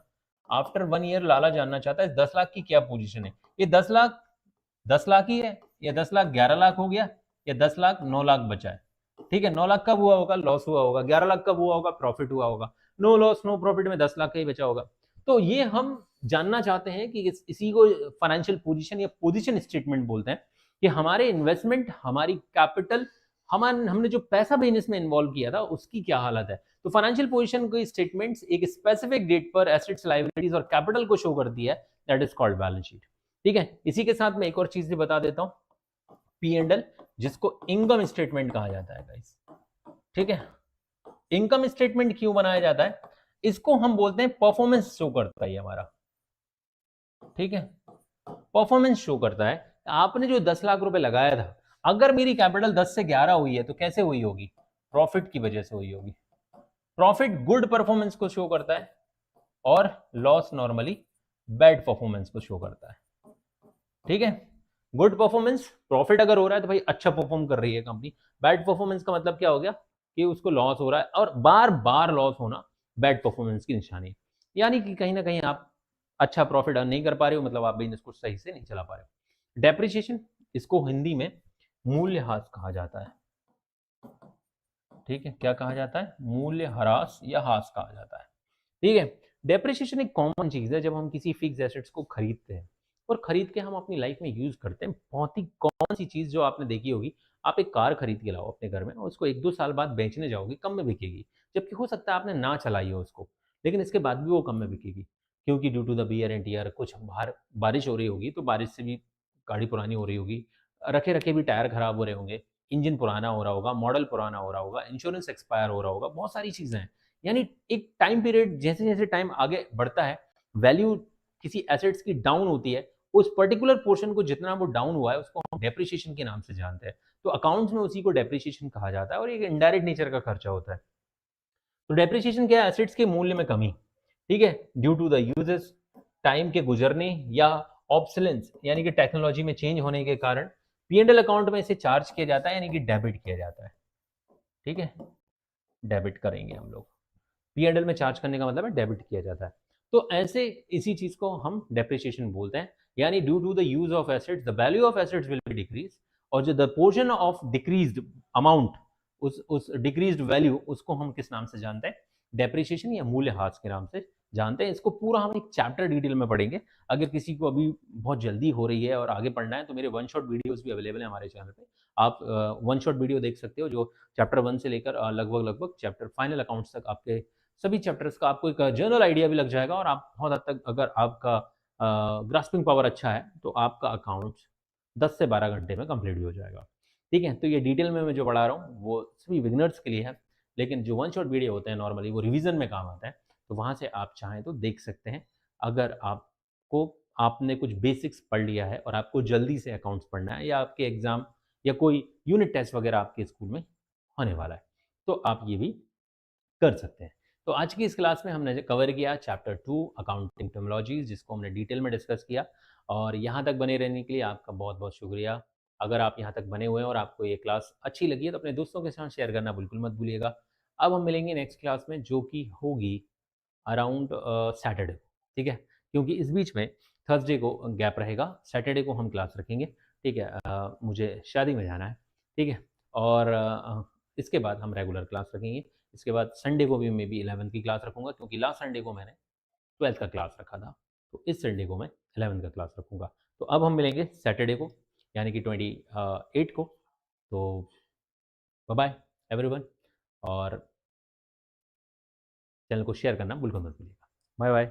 आफ्टर 1 ईयर लाला जानना चाहता है 10 लाख की क्या पोजीशन है। ये 10 लाख ही है, या 10 लाख 11 लाख हो गया, या 10 लाख 9 लाख बचा है। ठीक है, 9 लाख कब हुआ होगा, लॉस हुआ होगा। 11 लाख कब हुआ होगा, प्रॉफिट हुआ होगा। नो लॉस नो प्रॉफिट में 10 लाख का ही बचा होगा। तो ये हम जानना चाहते हैं कि इसी को फाइनेंशियल पोजीशन या पोजीशन स्टेटमेंट बोलते हैं, कि हमारे इन्वेस्टमेंट, हमारी कैपिटल, हमने जो पैसा बिजनेस में इन्वॉल्व किया था उसकी क्या हालत है। तो फाइनेंशियल पोजीशन की स्टेटमेंट्स एक स्पेसिफिक डेट पर एसेट्स, लायबिलिटीज और कैपिटल को शो करती है, that is called balance sheet. ठीक है, इसी के साथ मैं एक और चीज भी बता देता हूं, पी एंड एल, जिसको इनकम स्टेटमेंट कहा जाता है गाइस। ठीक है, इनकम स्टेटमेंट क्यों बनाया जाता है, इसको हम बोलते हैं परफॉर्मेंस शो करता है हमारा। ठीक है, परफॉर्मेंस शो करता है, आपने जो 10 लाख रुपए लगाया था, अगर मेरी कैपिटल 10 से 11 हुई है तो कैसे हुई होगी, प्रॉफिट की वजह से हुई होगी। प्रॉफिट गुड परफॉर्मेंस को शो करता है, और लॉस नॉर्मली बैड परफॉर्मेंस को शो करता है। ठीक है, गुड परफॉर्मेंस, प्रॉफिट अगर हो रहा है तो भाई अच्छा परफॉर्म कर रही है कंपनी। बैड परफॉर्मेंस का मतलब क्या हो गया, कि उसको लॉस हो रहा है, और बार बार लॉस होना बैड परफॉर्मेंस की निशानी है। यानी कि कहीं ना कहीं आप अच्छा प्रॉफिट अर्न नहीं कर पा रहे हो, मतलब आप बिजनेस को सही से नहीं चला पा रहे हो। डेप्रिसिएशन, इसको हिंदी में मूल्यह्रास कहा जाता है। ठीक है, क्या कहा जाता है, मूल्यह्रास या ह्रास कहा जाता है। ठीक है, डेप्रिसिएशन एक कॉमन चीज है, जब हम किसी फिक्स एसेट्स को खरीदते हैं और खरीद के हम अपनी लाइफ में यूज करते हैं। बहुत ही कॉमन सी चीज जो आपने देखी होगी, आप एक कार खरीद के लाओ अपने घर में और उसको 1-2 साल बाद बेचने जाओगे, कम में बिकेगी, जबकि हो सकता है आपने ना चलाई हो उसको, लेकिन इसके बाद भी वो कम में बिकेगी। क्योंकि due to the wear and tear, कुछ बाहर बारिश हो रही होगी तो बारिश से भी गाड़ी पुरानी हो रही होगी, रखे रखे भी टायर खराब हो रहे होंगे, इंजन पुराना हो रहा होगा, मॉडल पुराना हो रहा होगा, इंश्योरेंस एक्सपायर हो रहा होगा, बहुत सारी चीजें हैं। यानी एक टाइम पीरियड, जैसे जैसे टाइम आगे बढ़ता है, वैल्यू किसी एसेट्स की डाउन होती है, उस पर्टिकुलर पोर्शन को जितना वो डाउन हुआ है उसको हम डेप्रिसिएशन के नाम से जानते हैं। तो अकाउंट्स में उसी को डेप्रिसिएशन कहा जाता है, और एक इनडायरेक्ट नेचर का खर्चा होता है। तो डेप्रिसिएशन क्या है, एसेट्स के मूल्य में कमी। ठीक है, due to the uses, time के गुजरने या ऑब्सोलेंस, यानी कि टेक्नोलॉजी में चेंज होने के कारण पी&एल अकाउंट में इसे चार्ज किया जाता है, यानी कि डेबिट किया जाता है। ठीक है, डेबिट करेंगे हम लोग, पी&एल में चार्ज करने का मतलब है डेबिट किया जाता है। तो ऐसे इसी चीज को हम डेप्रिसिएशन बोलते हैं। यानी due to the use of assets the value of assets will be decrease, और जो the portion of decreased amount, उस डिक्रीज्ड वैल्यू, उसको हम किस नाम से जानते हैं, डेप्रिसिएशन या मूल्यह्रास के नाम से जानते हैं। इसको पूरा हम एक चैप्टर डिटेल में पढ़ेंगे। अगर किसी को अभी बहुत जल्दी हो रही है और आगे पढ़ना है तो मेरे वन शॉट वीडियोस भी अवेलेबल है हमारे चैनल पे, आप वन शॉट वीडियो देख सकते हो, जो चैप्टर 1 से लेकर लगभग चैप्टर फाइनल अकाउंट्स तक, आपके सभी चैप्टर्स का आपको एक जनरल आइडिया भी लग जाएगा, और आप बहुत हद तक, अगर आपका ग्रास्पिंग पावर अच्छा है तो आपका अकाउंट 10 से 12 घंटे में कंप्लीट भी हो जाएगा। ठीक है, तो ये डिटेल में मैं जो पढ़ा रहा हूँ वो सभी बिगनर्स के लिए है, लेकिन जो वन शॉट वीडियो होते हैं नॉर्मली वो रिवीजन में काम आता है, तो वहाँ से आप चाहें तो देख सकते हैं। अगर आपको, आपने कुछ बेसिक्स पढ़ लिया है और आपको जल्दी से अकाउंट्स पढ़ना है, या आपके एग्जाम या कोई यूनिट टेस्ट वगैरह आपके स्कूल में होने वाला है, तो आप ये भी कर सकते हैं। तो आज की इस क्लास में हमने कवर किया चैप्टर 2 अकाउंटिंग टर्मिनोलॉजीज, जिसको हमने डिटेल में डिस्कस किया, और यहाँ तक बने रहने के लिए आपका बहुत बहुत शुक्रिया। अगर आप यहाँ तक बने हुए हैं और आपको ये क्लास अच्छी लगी है तो अपने दोस्तों के साथ शेयर करना बिल्कुल मत भूलिएगा। अब हम मिलेंगे नेक्स्ट क्लास में, जो कि होगी अराउंड सैटरडे को। ठीक है, क्योंकि इस बीच में थर्सडे को गैप रहेगा, सैटरडे को हम क्लास रखेंगे। ठीक है, मुझे शादी में जाना है। ठीक है, और इसके बाद हम रेगुलर क्लास रखेंगे। इसके बाद संडे को भी मैं भी 11th की क्लास रखूंगा, क्योंकि लास्ट संडे को मैंने 12th का क्लास रखा था, तो इस संडे को मैं 11th का क्लास रखूंगा। तो अब हम मिलेंगे सैटरडे को, यानी कि 28 को। तो बाय बाय एवरीवन, और चैनल को शेयर करना बिल्कुल मत भूलिएगा। Bye bye.